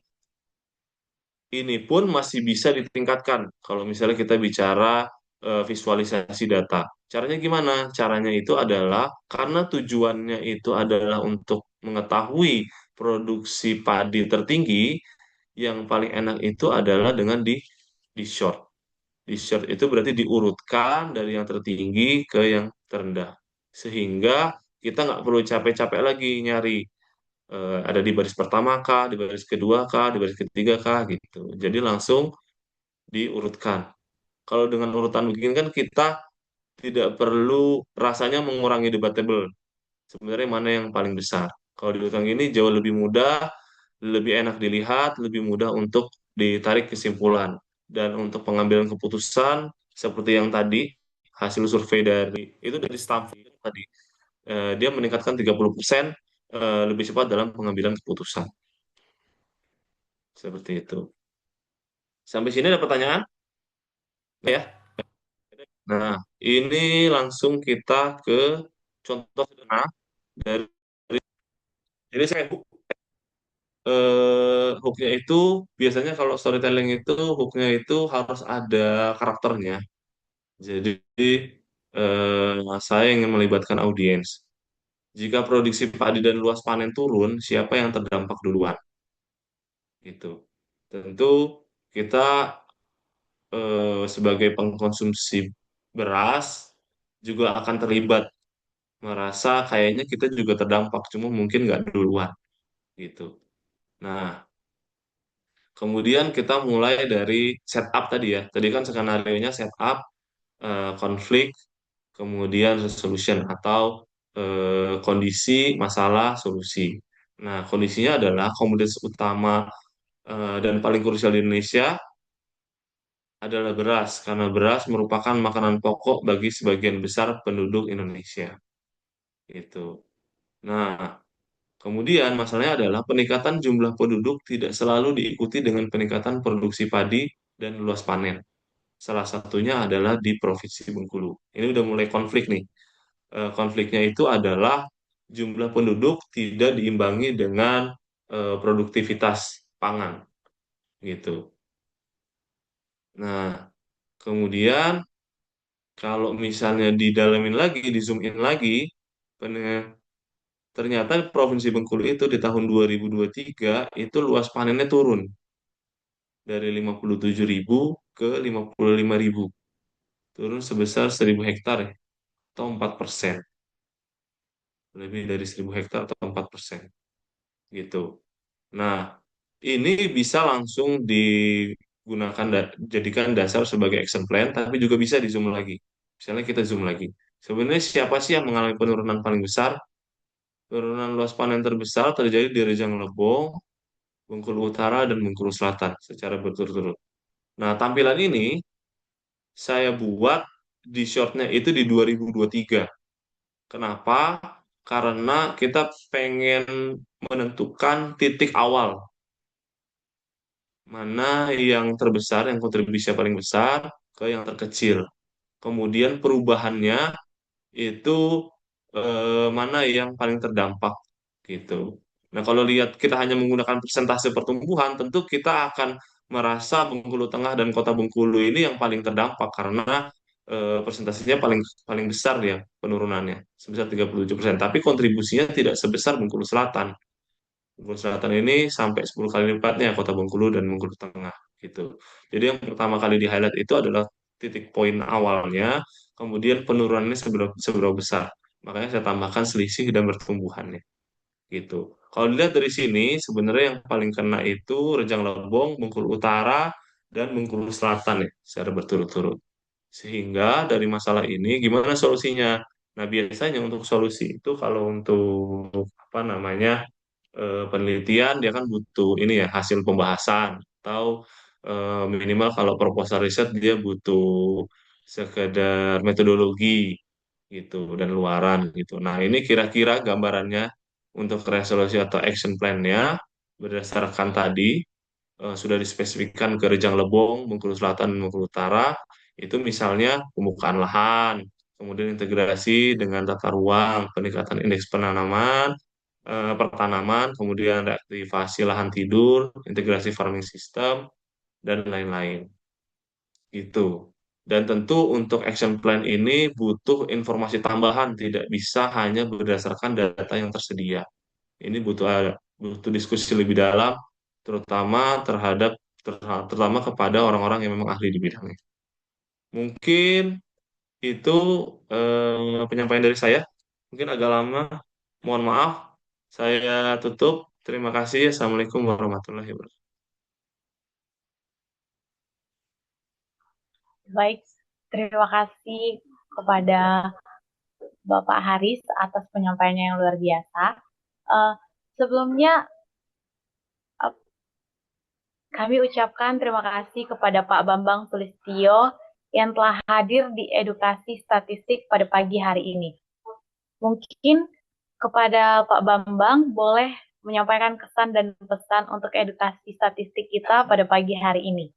ini pun masih bisa ditingkatkan kalau misalnya kita bicara visualisasi data. Caranya gimana? Caranya itu adalah karena tujuannya itu adalah untuk mengetahui produksi padi tertinggi, yang paling enak itu adalah dengan di short. Di short itu berarti diurutkan dari yang tertinggi ke yang terendah. Sehingga kita nggak perlu capek-capek lagi nyari ada di baris pertama kah, di baris kedua kah, di baris ketiga kah gitu. Jadi langsung diurutkan. Kalau dengan urutan begini kan kita tidak perlu rasanya mengurangi debatable. Sebenarnya mana yang paling besar. Kalau di urutan ini jauh lebih mudah, lebih enak dilihat, lebih mudah untuk ditarik kesimpulan. Dan untuk pengambilan keputusan seperti yang tadi hasil survei dari itu dari Stanford tadi dia meningkatkan 30% lebih cepat dalam pengambilan keputusan. Seperti itu. Sampai sini ada pertanyaan? Ya. Nah, ini langsung kita ke contoh sederhana dari jadi saya hooknya itu biasanya kalau storytelling itu hooknya itu harus ada karakternya. Jadi saya ingin melibatkan audiens. Jika produksi padi dan luas panen turun, siapa yang terdampak duluan? Gitu. Tentu kita sebagai pengkonsumsi beras juga akan terlibat merasa kayaknya kita juga terdampak, cuma mungkin nggak duluan gitu. Nah, kemudian kita mulai dari setup tadi ya. Tadi kan skenario-nya setup, konflik, kemudian resolution atau kondisi, masalah, solusi. Nah, kondisinya adalah komoditas utama dan paling krusial di Indonesia adalah beras, karena beras merupakan makanan pokok bagi sebagian besar penduduk Indonesia. Itu. Nah, kemudian masalahnya adalah peningkatan jumlah penduduk tidak selalu diikuti dengan peningkatan produksi padi dan luas panen. Salah satunya adalah di Provinsi Bengkulu. Ini udah mulai konflik nih. Konfliknya itu adalah jumlah penduduk tidak diimbangi dengan produktivitas pangan gitu. Nah, kemudian kalau misalnya didalamin lagi, di zoom in lagi, ternyata Provinsi Bengkulu itu di tahun 2023 itu luas panennya turun dari 57.000 ke 55.000. Turun sebesar 1.000 hektar ya, atau 4%. Lebih dari 1.000 hektar atau 4%. Gitu. Nah, ini bisa langsung digunakan, jadikan dasar sebagai action plan, tapi juga bisa di zoom lagi. Misalnya kita zoom lagi. Sebenarnya siapa sih yang mengalami penurunan paling besar? Penurunan luas panen terbesar terjadi di Rejang Lebong, Bengkulu Utara, dan Bengkulu Selatan secara berturut-turut. Nah, tampilan ini saya buat di shortnya itu di 2023. Kenapa? Karena kita pengen menentukan titik awal mana yang terbesar, yang kontribusinya paling besar ke yang terkecil. Kemudian perubahannya itu mana yang paling terdampak gitu. Nah, kalau lihat kita hanya menggunakan persentase pertumbuhan, tentu kita akan merasa Bengkulu Tengah dan Kota Bengkulu ini yang paling terdampak karena persentasenya paling paling besar ya penurunannya sebesar 37%. Tapi kontribusinya tidak sebesar Bengkulu Selatan. Bengkulu Selatan ini sampai 10 kali lipatnya Kota Bengkulu dan Bengkulu Tengah gitu. Jadi yang pertama kali di highlight itu adalah titik poin awalnya, kemudian penurunannya seberapa, seberapa besar. Makanya saya tambahkan selisih dan pertumbuhannya gitu. Kalau dilihat dari sini, sebenarnya yang paling kena itu Rejang Lebong, Bengkulu Utara, dan Bengkulu Selatan ya, secara berturut-turut. Sehingga dari masalah ini, gimana solusinya? Nah, biasanya untuk solusi itu kalau untuk apa namanya penelitian dia kan butuh ini ya hasil pembahasan atau minimal kalau proposal riset dia butuh sekedar metodologi gitu dan luaran gitu. Nah, ini kira-kira gambarannya untuk resolusi atau action plan-nya berdasarkan tadi sudah dispesifikkan ke Rejang Lebong, Bengkulu Selatan, dan Bengkulu Utara. Itu misalnya pembukaan lahan, kemudian integrasi dengan tata ruang, peningkatan indeks penanaman, pertanaman, kemudian reaktivasi lahan tidur, integrasi farming system, dan lain-lain. Gitu. Dan tentu untuk action plan ini butuh informasi tambahan, tidak bisa hanya berdasarkan data yang tersedia. Ini butuh diskusi lebih dalam, terutama terutama kepada orang-orang yang memang ahli di bidangnya. Mungkin itu penyampaian dari saya. Mungkin agak lama. Mohon maaf. Saya tutup. Terima kasih. Assalamualaikum warahmatullahi wabarakatuh. Baik, terima kasih kepada Bapak Haris atas penyampaiannya yang luar biasa. Eh, Sebelumnya eh, kami ucapkan terima kasih kepada Pak Bambang Sulistyo yang telah hadir di edukasi statistik pada pagi hari ini. Mungkin kepada Pak Bambang boleh menyampaikan kesan dan pesan untuk edukasi statistik kita pada pagi hari ini.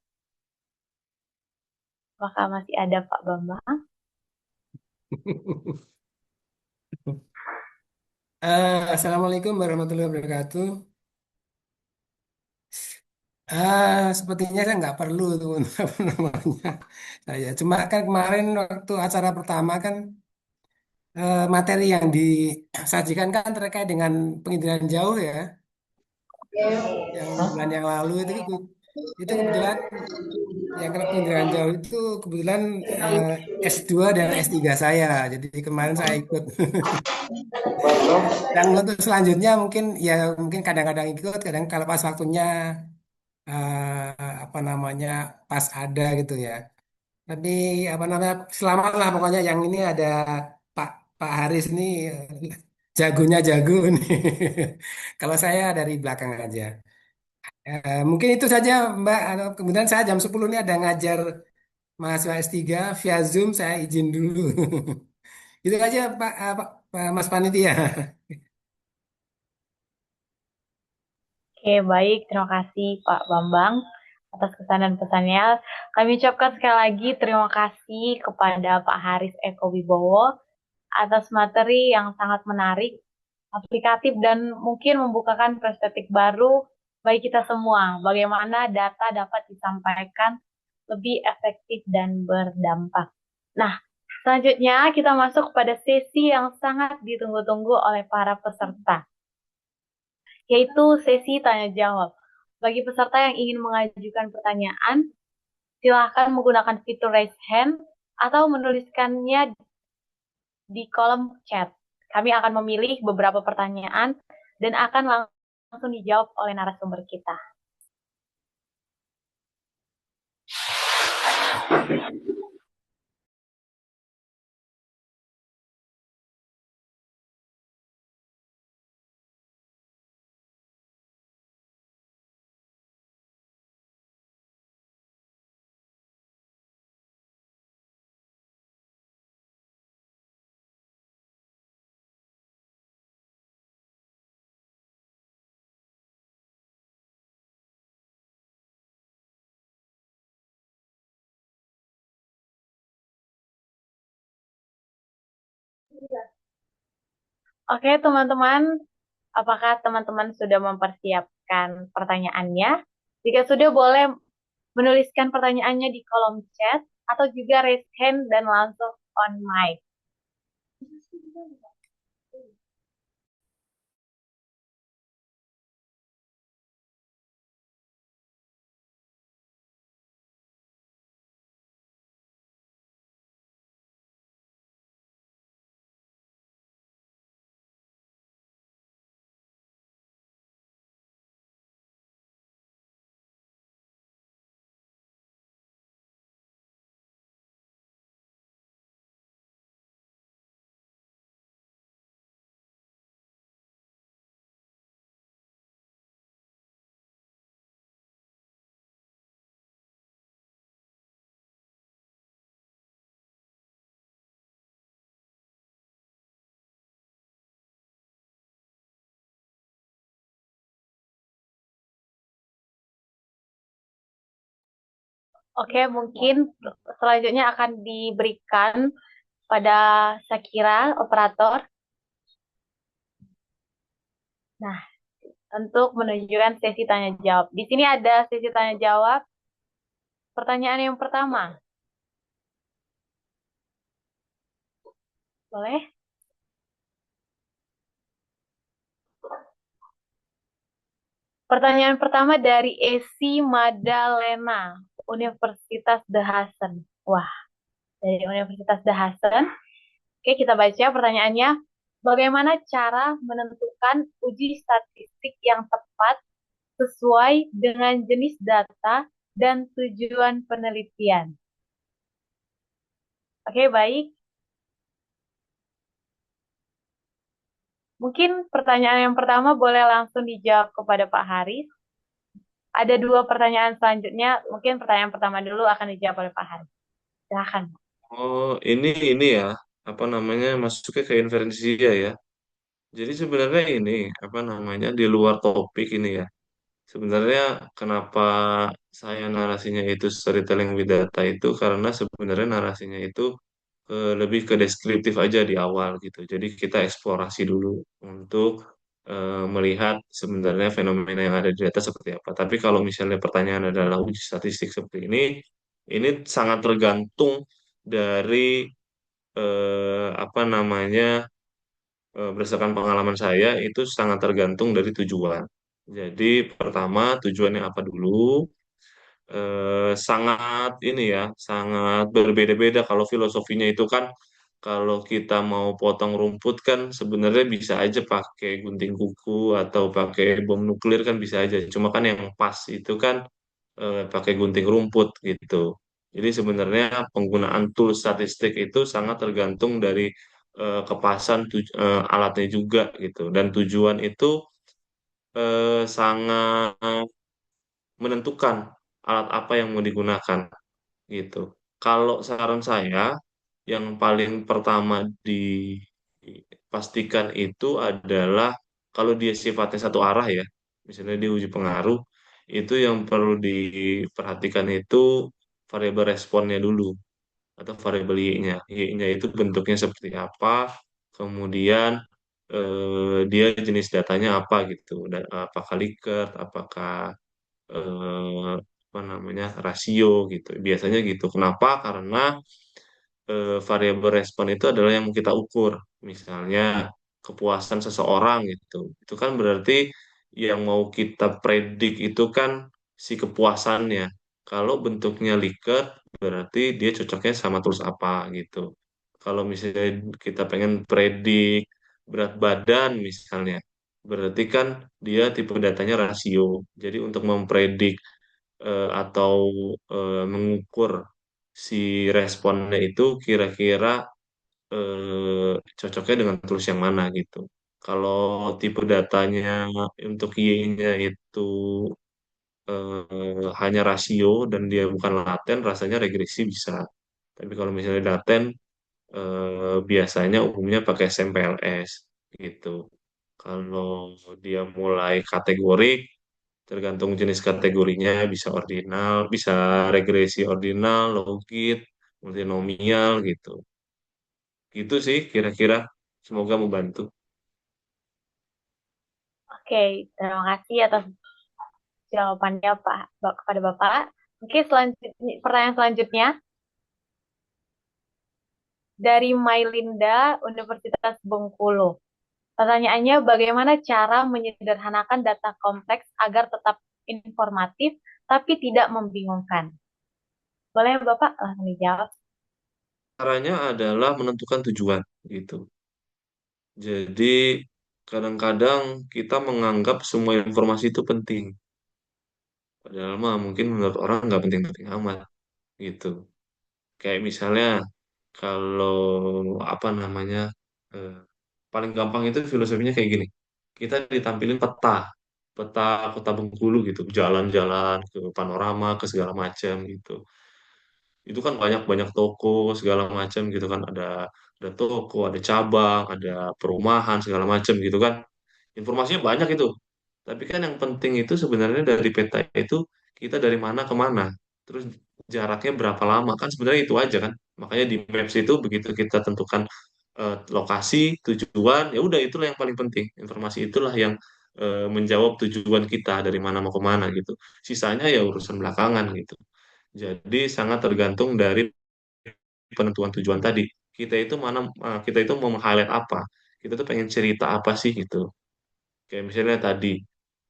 Apakah masih ada Pak Bambang? Assalamualaikum warahmatullahi wabarakatuh. Sepertinya saya nggak perlu tuh untuk apa namanya. Saya cuma kan kemarin waktu acara pertama kan materi yang disajikan kan terkait dengan penginderaan jauh ya, yang bulan yang lalu itu kebetulan yang kalau penginderaan jauh itu kebetulan S2 dan S3 saya. Jadi kemarin saya ikut. Dan untuk selanjutnya mungkin kadang-kadang ikut, kadang kalau pas waktunya apa namanya pas ada gitu ya. Tapi apa namanya selamat lah pokoknya yang ini ada Pak Pak Haris ini jagonya jago nih. Kalau saya dari belakang aja. Mungkin itu saja Mbak. Kemudian saya jam 10 ini ada ngajar mahasiswa S3 via Zoom, saya izin dulu. Itu aja Pak Mas Panitia. Oke, baik. Terima kasih Pak Bambang atas kesan dan pesannya. Kami ucapkan sekali lagi terima kasih kepada Pak Haris Eko Wibowo atas materi yang sangat menarik, aplikatif, dan mungkin membukakan perspektif baru bagi kita semua. Bagaimana data dapat disampaikan lebih efektif dan berdampak. Nah, selanjutnya kita masuk pada sesi yang sangat ditunggu-tunggu oleh para peserta, yaitu sesi tanya jawab. Bagi peserta yang ingin mengajukan pertanyaan, silahkan menggunakan fitur raise hand atau menuliskannya di kolom chat. Kami akan memilih beberapa pertanyaan dan akan langsung dijawab oleh narasumber kita. Oke, teman-teman, apakah teman-teman sudah mempersiapkan pertanyaannya? Jika sudah, boleh menuliskan pertanyaannya di kolom chat atau juga raise hand dan langsung on mic. Oke, mungkin selanjutnya akan diberikan pada Shakira, operator. Nah, untuk menunjukkan sesi tanya jawab. Di sini ada sesi tanya jawab. Pertanyaan yang pertama. Boleh? Pertanyaan pertama dari Esi Madalena, Universitas The Hasan. Wah, dari Universitas The Hasan. Oke, kita baca pertanyaannya. Bagaimana cara menentukan uji statistik yang tepat sesuai dengan jenis data dan tujuan penelitian? Oke, baik. Mungkin pertanyaan yang pertama boleh langsung dijawab kepada Pak Haris. Ada dua pertanyaan selanjutnya. Mungkin pertanyaan pertama dulu akan dijawab oleh Pak Haris. Silahkan. Oh, ini ya, apa namanya, masuknya ke inferensia ya. Jadi sebenarnya ini, apa namanya, di luar topik ini ya. Sebenarnya kenapa saya narasinya itu storytelling with data itu karena sebenarnya narasinya itu lebih ke deskriptif aja di awal gitu. Jadi kita eksplorasi dulu untuk melihat sebenarnya fenomena yang ada di data seperti apa. Tapi kalau misalnya pertanyaan adalah uji statistik seperti ini sangat tergantung dari apa namanya, berdasarkan pengalaman saya itu sangat tergantung dari tujuan. Jadi pertama tujuannya apa dulu, sangat ini ya, sangat berbeda-beda. Kalau filosofinya itu kan, kalau kita mau potong rumput kan sebenarnya bisa aja pakai gunting kuku atau pakai bom nuklir kan bisa aja. Cuma kan yang pas itu kan pakai gunting rumput gitu. Jadi sebenarnya penggunaan tool statistik itu sangat tergantung dari kepasan alatnya juga gitu. Dan tujuan itu sangat menentukan alat apa yang mau digunakan gitu. Kalau saran saya, yang paling pertama dipastikan itu adalah kalau dia sifatnya satu arah ya, misalnya di uji pengaruh, itu yang perlu diperhatikan itu variabel responnya dulu atau variabel Y-nya. Y-nya itu bentuknya seperti apa, kemudian dia jenis datanya apa gitu, dan apakah Likert, apakah apa namanya, rasio gitu. Biasanya gitu. Kenapa? Karena variabel respon itu adalah yang mau kita ukur. Misalnya kepuasan seseorang gitu. Itu kan berarti yang mau kita predik itu kan si kepuasannya. Kalau bentuknya Likert berarti dia cocoknya sama tools apa gitu. Kalau misalnya kita pengen predik berat badan misalnya, berarti kan dia tipe datanya rasio. Jadi untuk mempredik atau mengukur si responnya itu kira-kira cocoknya dengan tools yang mana gitu. Kalau tipe datanya untuk Y-nya itu hanya rasio dan dia bukan laten, rasanya regresi bisa. Tapi kalau misalnya laten, biasanya umumnya pakai SMPLS gitu. Kalau dia mulai kategorik, tergantung jenis kategorinya, bisa ordinal, bisa regresi ordinal, logit, multinomial gitu. Gitu sih kira-kira. Semoga membantu. Oke, terima kasih atas jawabannya Pak kepada Bapak. Mungkin pertanyaan selanjutnya dari Mailinda Universitas Bengkulu. Pertanyaannya, bagaimana cara menyederhanakan data kompleks agar tetap informatif tapi tidak membingungkan? Boleh Bapak langsung dijawab? Caranya adalah menentukan tujuan gitu. Jadi kadang-kadang kita menganggap semua informasi itu penting. Padahal mah mungkin menurut orang nggak penting-penting amat gitu. Kayak misalnya kalau apa namanya, eh, paling gampang itu filosofinya kayak gini. Kita ditampilin peta, peta kota Bengkulu gitu, jalan-jalan ke panorama ke segala macam gitu. Itu kan banyak-banyak toko segala macam gitu kan, ada toko, ada cabang, ada perumahan segala macam gitu kan. Informasinya banyak itu. Tapi kan yang penting itu sebenarnya dari peta itu kita dari mana ke mana. Terus jaraknya berapa lama kan sebenarnya itu aja kan. Makanya di Maps itu begitu kita tentukan lokasi, tujuan, ya udah itulah yang paling penting. Informasi itulah yang menjawab tujuan kita dari mana mau ke mana gitu. Sisanya ya urusan belakangan gitu. Jadi sangat tergantung dari penentuan tujuan tadi. Kita itu mau meng-highlight apa? Kita tuh pengen cerita apa sih gitu. Kayak misalnya tadi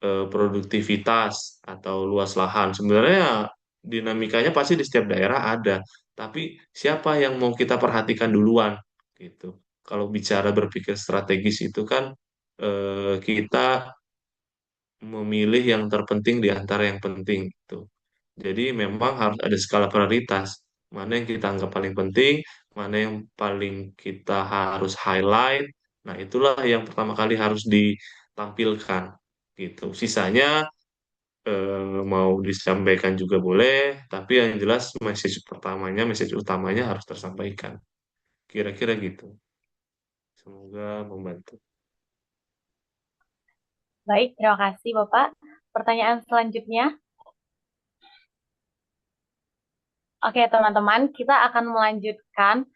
produktivitas atau luas lahan. Sebenarnya dinamikanya pasti di setiap daerah ada, tapi siapa yang mau kita perhatikan duluan gitu. kalau bicara berpikir strategis itu kan kita memilih yang terpenting di antara yang penting gitu. Jadi memang harus ada skala prioritas. Mana yang kita anggap paling penting, mana yang paling kita harus highlight. Nah, itulah yang pertama kali harus ditampilkan gitu. Sisanya mau disampaikan juga boleh, tapi yang jelas message pertamanya, message utamanya harus tersampaikan. Kira-kira gitu. Semoga membantu. Baik, terima kasih Bapak. Pertanyaan selanjutnya. Oke, teman-teman, kita akan melanjutkan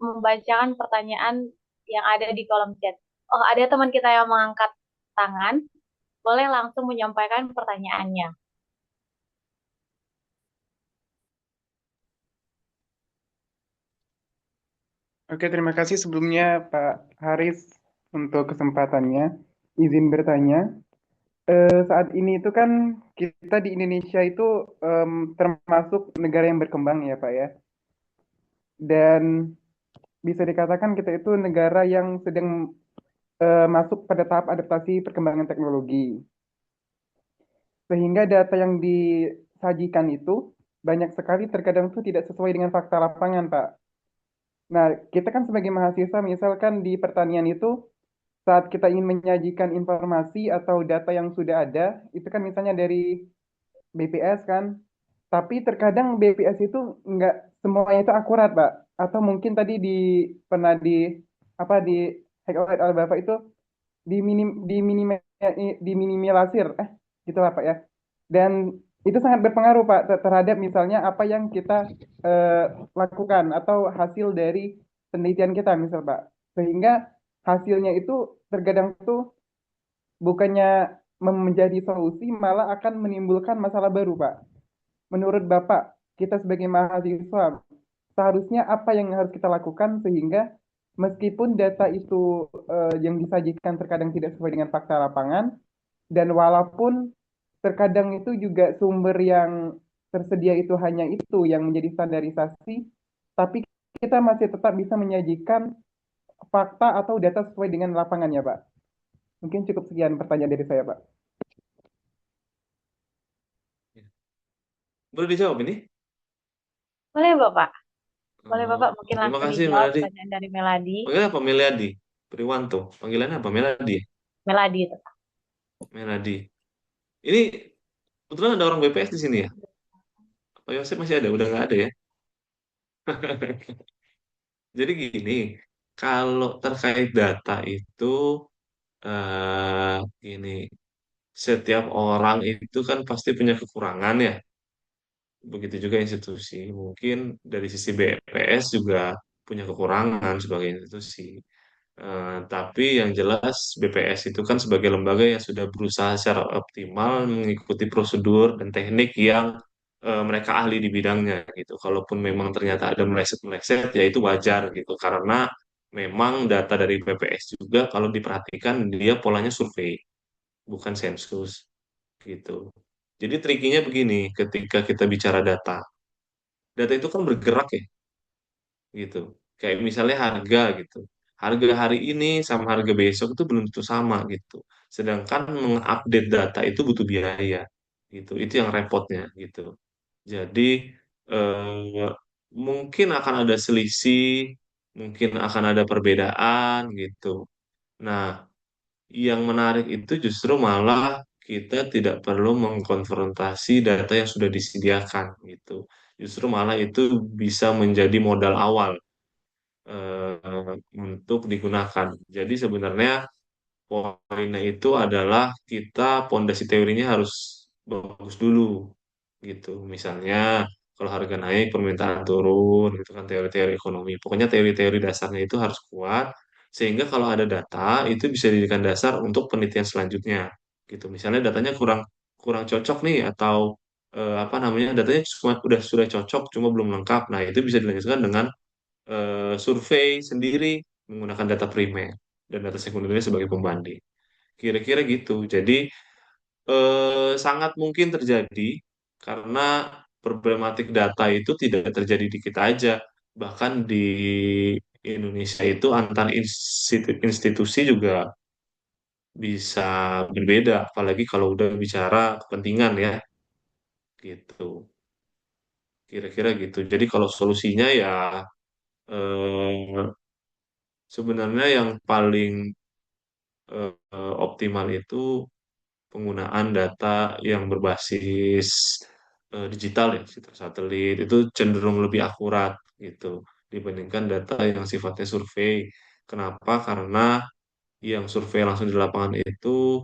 membacakan pertanyaan yang ada di kolom chat. Oh, ada teman kita yang mengangkat tangan. Boleh langsung menyampaikan pertanyaannya. Oke, terima kasih sebelumnya Pak Haris untuk kesempatannya. Izin bertanya, saat ini itu kan kita di Indonesia itu termasuk negara yang berkembang ya Pak ya. Dan bisa dikatakan kita itu negara yang sedang masuk pada tahap adaptasi perkembangan teknologi. Sehingga data yang disajikan itu banyak sekali terkadang itu tidak sesuai dengan fakta lapangan Pak. Nah, kita kan sebagai mahasiswa misalkan di pertanian itu saat kita ingin menyajikan informasi atau data yang sudah ada, itu kan misalnya dari BPS kan, tapi terkadang BPS itu nggak semuanya itu akurat, Pak. Atau mungkin tadi pernah di hack oleh Bapak itu diminimalisir, gitu lah Pak ya. Dan itu sangat berpengaruh Pak terhadap misalnya apa yang kita eh, lakukan atau hasil dari penelitian kita misal Pak. Sehingga hasilnya itu terkadang tuh bukannya menjadi solusi malah akan menimbulkan masalah baru Pak. Menurut Bapak, kita sebagai mahasiswa seharusnya apa yang harus kita lakukan sehingga meskipun data itu yang disajikan terkadang tidak sesuai dengan fakta lapangan dan walaupun terkadang itu juga sumber yang tersedia itu hanya itu yang menjadi standarisasi, tapi kita masih tetap bisa menyajikan fakta atau data sesuai dengan lapangannya, Pak. Mungkin cukup sekian pertanyaan dari saya, Pak. Boleh dijawab ini? Boleh Bapak? Boleh Oh, Bapak mungkin terima langsung kasih dijawab Meladi. pertanyaan dari Meladi. Panggil apa Meladi? Priwanto. Panggilannya apa Meladi? Meladi. Meladi. Ini kebetulan ada orang BPS di sini ya? Pak Yosep masih ada? Udah nggak ada ya? Jadi gini, kalau terkait data itu, gini, setiap orang itu kan pasti punya kekurangan ya. Begitu juga institusi. Mungkin dari sisi BPS juga punya kekurangan sebagai institusi. Tapi yang jelas BPS itu kan sebagai lembaga yang sudah berusaha secara optimal mengikuti prosedur dan teknik yang mereka ahli di bidangnya gitu. Kalaupun memang ternyata ada meleset-meleset, ya itu wajar gitu. Karena memang data dari BPS juga kalau diperhatikan dia polanya survei, bukan sensus gitu. Jadi trikinya begini, ketika kita bicara data, data itu kan bergerak ya gitu. Kayak misalnya harga gitu. Harga hari ini sama harga besok itu belum tentu sama gitu. Sedangkan mengupdate data itu butuh biaya gitu. Itu yang repotnya gitu. Jadi eh, mungkin akan ada selisih, mungkin akan ada perbedaan gitu. Nah, yang menarik itu justru malah kita tidak perlu mengkonfrontasi data yang sudah disediakan gitu. Justru malah itu bisa menjadi modal awal untuk digunakan. Jadi sebenarnya poinnya itu adalah kita pondasi teorinya harus bagus dulu gitu. Misalnya kalau harga naik permintaan turun gitu kan teori-teori ekonomi. Pokoknya teori-teori dasarnya itu harus kuat sehingga kalau ada data itu bisa dijadikan dasar untuk penelitian selanjutnya gitu. Misalnya datanya kurang kurang cocok nih atau apa namanya datanya cuma udah sudah cocok cuma belum lengkap. Nah, itu bisa dilanjutkan dengan survei sendiri menggunakan data primer dan data sekundernya sebagai pembanding. Kira-kira gitu. Jadi sangat mungkin terjadi karena problematik data itu tidak terjadi di kita aja, Bahkan di Indonesia itu antar institusi juga bisa berbeda, apalagi kalau udah bicara kepentingan ya, gitu. Kira-kira gitu. Jadi kalau solusinya ya eh, sebenarnya yang paling optimal itu penggunaan data yang berbasis digital ya, situs satelit itu cenderung lebih akurat gitu dibandingkan data yang sifatnya survei. Kenapa? Karena yang survei langsung di lapangan itu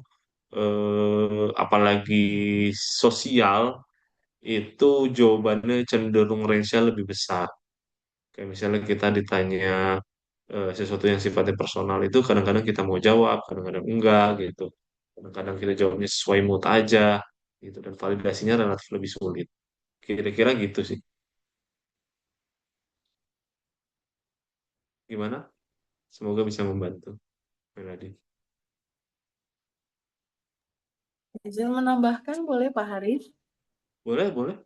apalagi sosial itu jawabannya cenderung range-nya lebih besar. Kayak misalnya kita ditanya sesuatu yang sifatnya personal itu kadang-kadang kita mau jawab, kadang-kadang enggak gitu. Kadang-kadang kita jawabnya sesuai mood aja gitu dan validasinya relatif lebih sulit. Kira-kira gitu sih. Gimana? Semoga bisa membantu, Melody. Izin menambahkan boleh Pak Haris? Boleh, boleh.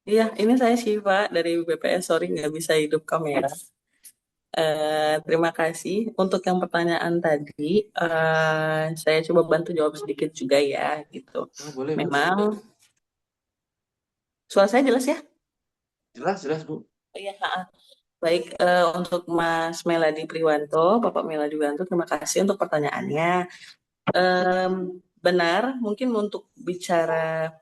Iya, ini saya Syifa dari BPS. Sorry nggak bisa hidup kamera. Terima kasih untuk yang pertanyaan tadi. Saya coba bantu jawab sedikit juga ya, gitu. Ah, boleh, Bu. Memang suara saya jelas ya? Jelas, jelas, Bu. Iya. Baik, untuk Mas Meladi Priwanto, Bapak Meladi Priwanto, terima kasih untuk pertanyaannya. Em, Benar, mungkin untuk bicara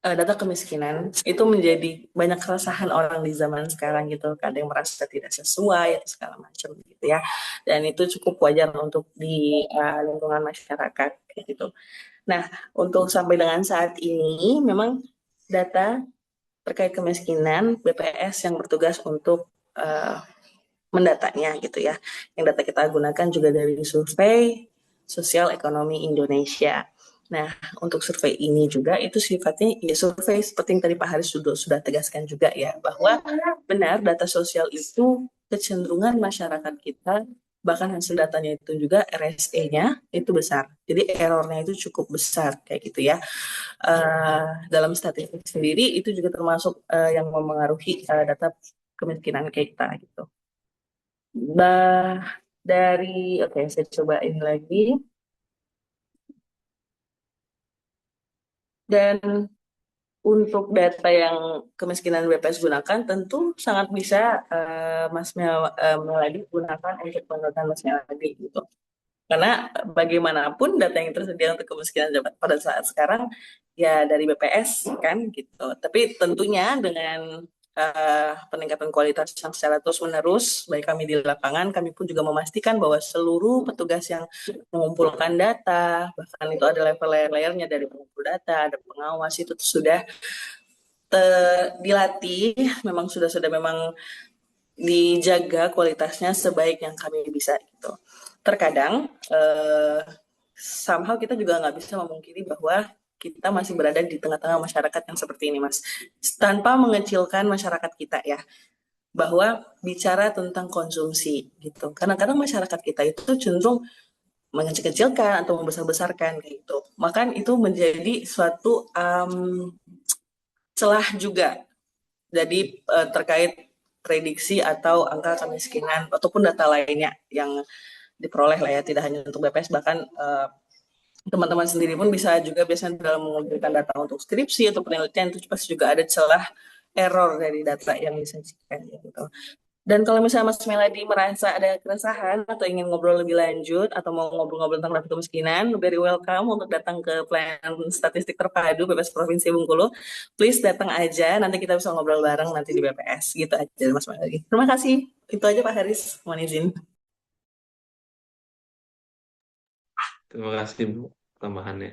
data kemiskinan itu menjadi banyak keresahan orang di zaman sekarang gitu. Kadang merasa tidak sesuai atau segala macam gitu ya. Dan itu cukup wajar untuk di lingkungan masyarakat kayak gitu. Nah, untuk sampai dengan saat ini memang data terkait kemiskinan BPS yang bertugas untuk mendatanya gitu ya. Yang data kita gunakan juga dari survei sosial ekonomi Indonesia. Nah, untuk survei ini juga itu sifatnya ya survei seperti yang tadi Pak Haris sudah tegaskan juga ya, bahwa benar data sosial itu kecenderungan masyarakat kita bahkan hasil datanya itu juga RSE-nya itu besar. Jadi errornya itu cukup besar kayak gitu ya. Dalam statistik sendiri itu juga termasuk yang memengaruhi data kemiskinan kita gitu. Dari oke, saya coba ini lagi. Dan untuk data yang kemiskinan BPS gunakan, tentu sangat bisa Meladi gunakan untuk penelitian Mas Meladi gitu. Karena bagaimanapun data yang tersedia untuk kemiskinan pada saat sekarang ya dari BPS kan gitu. Tapi tentunya dengan peningkatan kualitas yang secara terus-menerus, baik kami di lapangan, kami pun juga memastikan bahwa seluruh petugas yang mengumpulkan data, bahkan itu ada level layer-layernya dari pengumpul data, ada pengawas, itu sudah dilatih, memang sudah memang dijaga kualitasnya sebaik yang kami bisa gitu. Terkadang somehow kita juga nggak bisa memungkiri bahwa kita masih berada di tengah-tengah masyarakat yang seperti ini, Mas. Tanpa mengecilkan masyarakat kita ya, bahwa bicara tentang konsumsi gitu. Kadang-kadang masyarakat kita itu cenderung mengecil-kecilkan atau membesar-besarkan gitu. Maka itu menjadi suatu celah juga. Jadi terkait prediksi atau angka kemiskinan ataupun data lainnya yang diperoleh lah ya, tidak hanya untuk BPS, bahkan teman-teman sendiri pun bisa juga biasanya dalam mengumpulkan data untuk skripsi atau penelitian itu pasti juga ada celah error dari data yang disajikan gitu. Dan kalau misalnya Mas Meladi merasa ada keresahan atau ingin ngobrol lebih lanjut atau mau ngobrol-ngobrol tentang data kemiskinan, very welcome untuk datang ke pelayanan statistik terpadu BPS Provinsi Bengkulu. Please datang aja, nanti kita bisa ngobrol bareng nanti di BPS. Gitu aja Mas Meladi. Terima kasih. Itu aja Pak Haris, mohon izin. Terima kasih, Bu, tambahannya.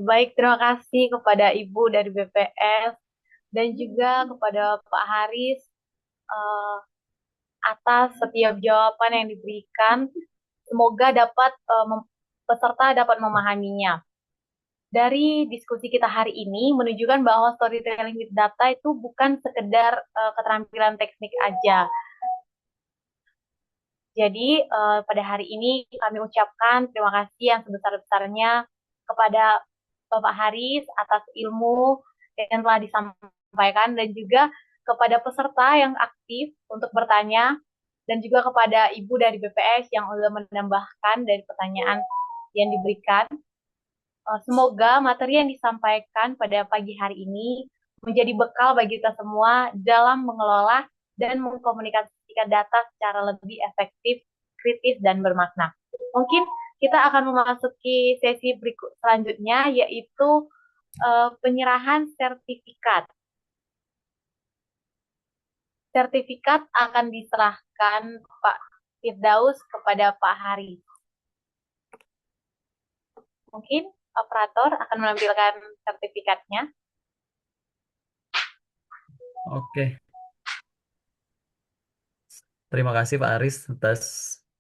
Baik, terima kasih kepada Ibu dari BPS dan juga kepada Pak Haris atas setiap jawaban yang diberikan. Semoga peserta dapat memahaminya. Dari diskusi kita hari ini menunjukkan bahwa storytelling with data itu bukan sekedar keterampilan teknik aja. Jadi pada hari ini kami ucapkan terima kasih yang sebesar-besarnya kepada Bapak Haris atas ilmu yang telah disampaikan dan juga kepada peserta yang aktif untuk bertanya, dan juga kepada Ibu dari BPS yang sudah menambahkan dari pertanyaan yang diberikan. Semoga materi yang disampaikan pada pagi hari ini menjadi bekal bagi kita semua dalam mengelola dan mengkomunikasikan data secara lebih efektif, kritis, dan bermakna. Mungkin kita akan memasuki sesi berikut selanjutnya, yaitu penyerahan sertifikat. Sertifikat akan diserahkan Pak Firdaus kepada Pak Hari. Mungkin operator akan menampilkan sertifikatnya. Oke, terima kasih Pak Aris atas,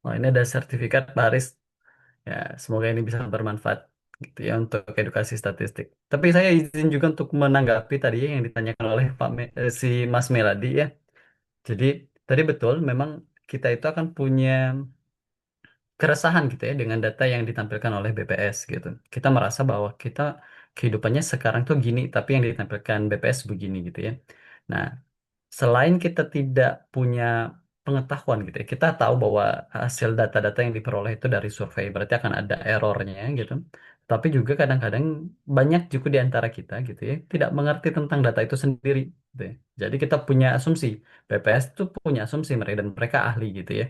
ini ada sertifikat Pak Aris. Ya, semoga ini bisa bermanfaat gitu ya untuk edukasi statistik. Tapi saya izin juga untuk menanggapi tadi yang ditanyakan oleh si Mas Meladi ya. Jadi tadi betul, memang kita itu akan punya keresahan gitu ya dengan data yang ditampilkan oleh BPS gitu. Kita merasa bahwa kita kehidupannya sekarang tuh gini, tapi yang ditampilkan BPS begini gitu ya. Nah, selain kita tidak punya pengetahuan gitu ya, kita tahu bahwa hasil data-data yang diperoleh itu dari survei, berarti akan ada errornya gitu. Tapi juga kadang-kadang banyak juga di antara kita gitu ya, tidak mengerti tentang data itu sendiri gitu ya. Jadi kita punya asumsi, BPS itu punya asumsi mereka dan mereka ahli gitu ya.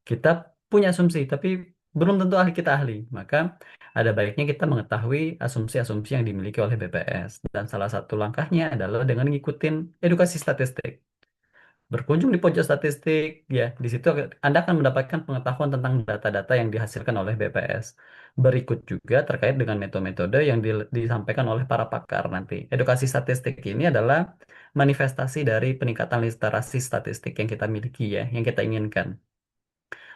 Kita punya asumsi, tapi belum tentu ahli kita ahli. Maka ada baiknya kita mengetahui asumsi-asumsi yang dimiliki oleh BPS. Dan salah satu langkahnya adalah dengan ngikutin edukasi statistik. Berkunjung di pojok statistik, ya, di situ Anda akan mendapatkan pengetahuan tentang data-data yang dihasilkan oleh BPS. Berikut juga terkait dengan metode-metode yang disampaikan oleh para pakar nanti. Edukasi statistik ini adalah manifestasi dari peningkatan literasi statistik yang kita miliki ya, yang kita inginkan.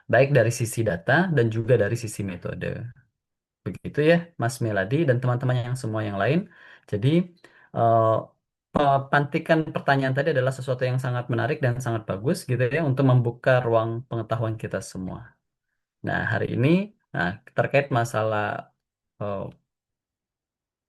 Baik dari sisi data dan juga dari sisi metode. Begitu ya, Mas Meladi dan teman-teman yang semua yang lain. Jadi, eh, pantikan pertanyaan tadi adalah sesuatu yang sangat menarik dan sangat bagus gitu ya untuk membuka ruang pengetahuan kita semua. Nah, hari ini terkait masalah eh,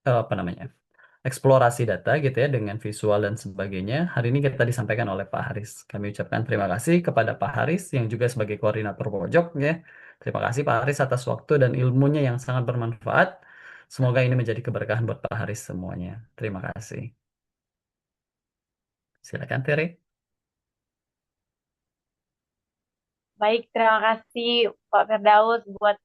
apa namanya? Eksplorasi data gitu ya dengan visual dan sebagainya. Hari ini kita disampaikan oleh Pak Haris. Kami ucapkan terima kasih kepada Pak Haris yang juga sebagai koordinator pojok ya. Terima kasih Pak Haris atas waktu dan ilmunya yang sangat bermanfaat. Semoga ini menjadi keberkahan buat Pak Haris semuanya. Terima kasih. Silakan Tere. Baik, terima kasih Pak Firdaus buat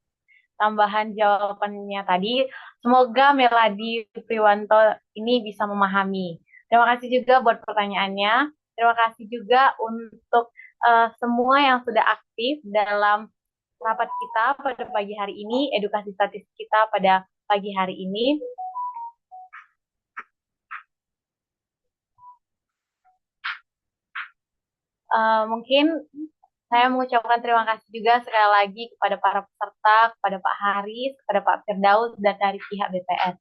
tambahan jawabannya tadi. Semoga Meladi Priwanto ini bisa memahami. Terima kasih juga buat pertanyaannya. Terima kasih juga untuk semua yang sudah aktif dalam rapat kita pada pagi hari ini, edukasi statistik kita pada pagi hari ini. Mungkin saya mengucapkan terima kasih juga sekali lagi kepada para peserta, kepada Pak Haris, kepada Pak Firdaus, dan dari pihak BPS.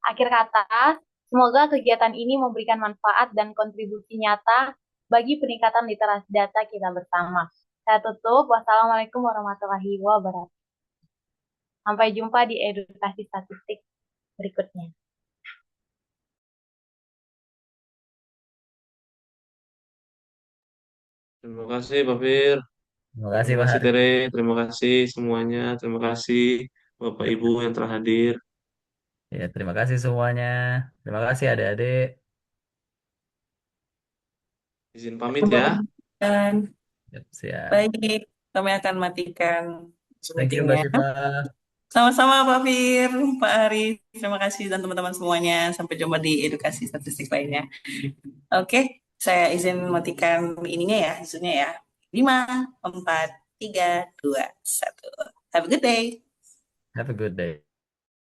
Akhir kata, semoga kegiatan ini memberikan manfaat dan kontribusi nyata bagi peningkatan literasi data kita bersama. Saya tutup. Wassalamualaikum warahmatullahi wabarakatuh. Sampai jumpa di edukasi statistik berikutnya. Terima kasih Pak Fir. Terima kasih Terima Pak kasih Haris. Tere. Terima kasih semuanya. Terima kasih Bapak Ibu yang telah hadir. Ya, terima kasih semuanya. Terima kasih adik-adik. Izin pamit ya. Dan Siap. baik, kami akan matikan Thank you Mbak meetingnya. Siva. Sama-sama Pak Fir, Pak Ari, terima kasih dan teman-teman semuanya. Sampai jumpa di edukasi statistik lainnya. Oke, saya izin matikan ininya ya, zoomnya ya. 5, 4, 3, 2, 1. Have a good day. Have a good day.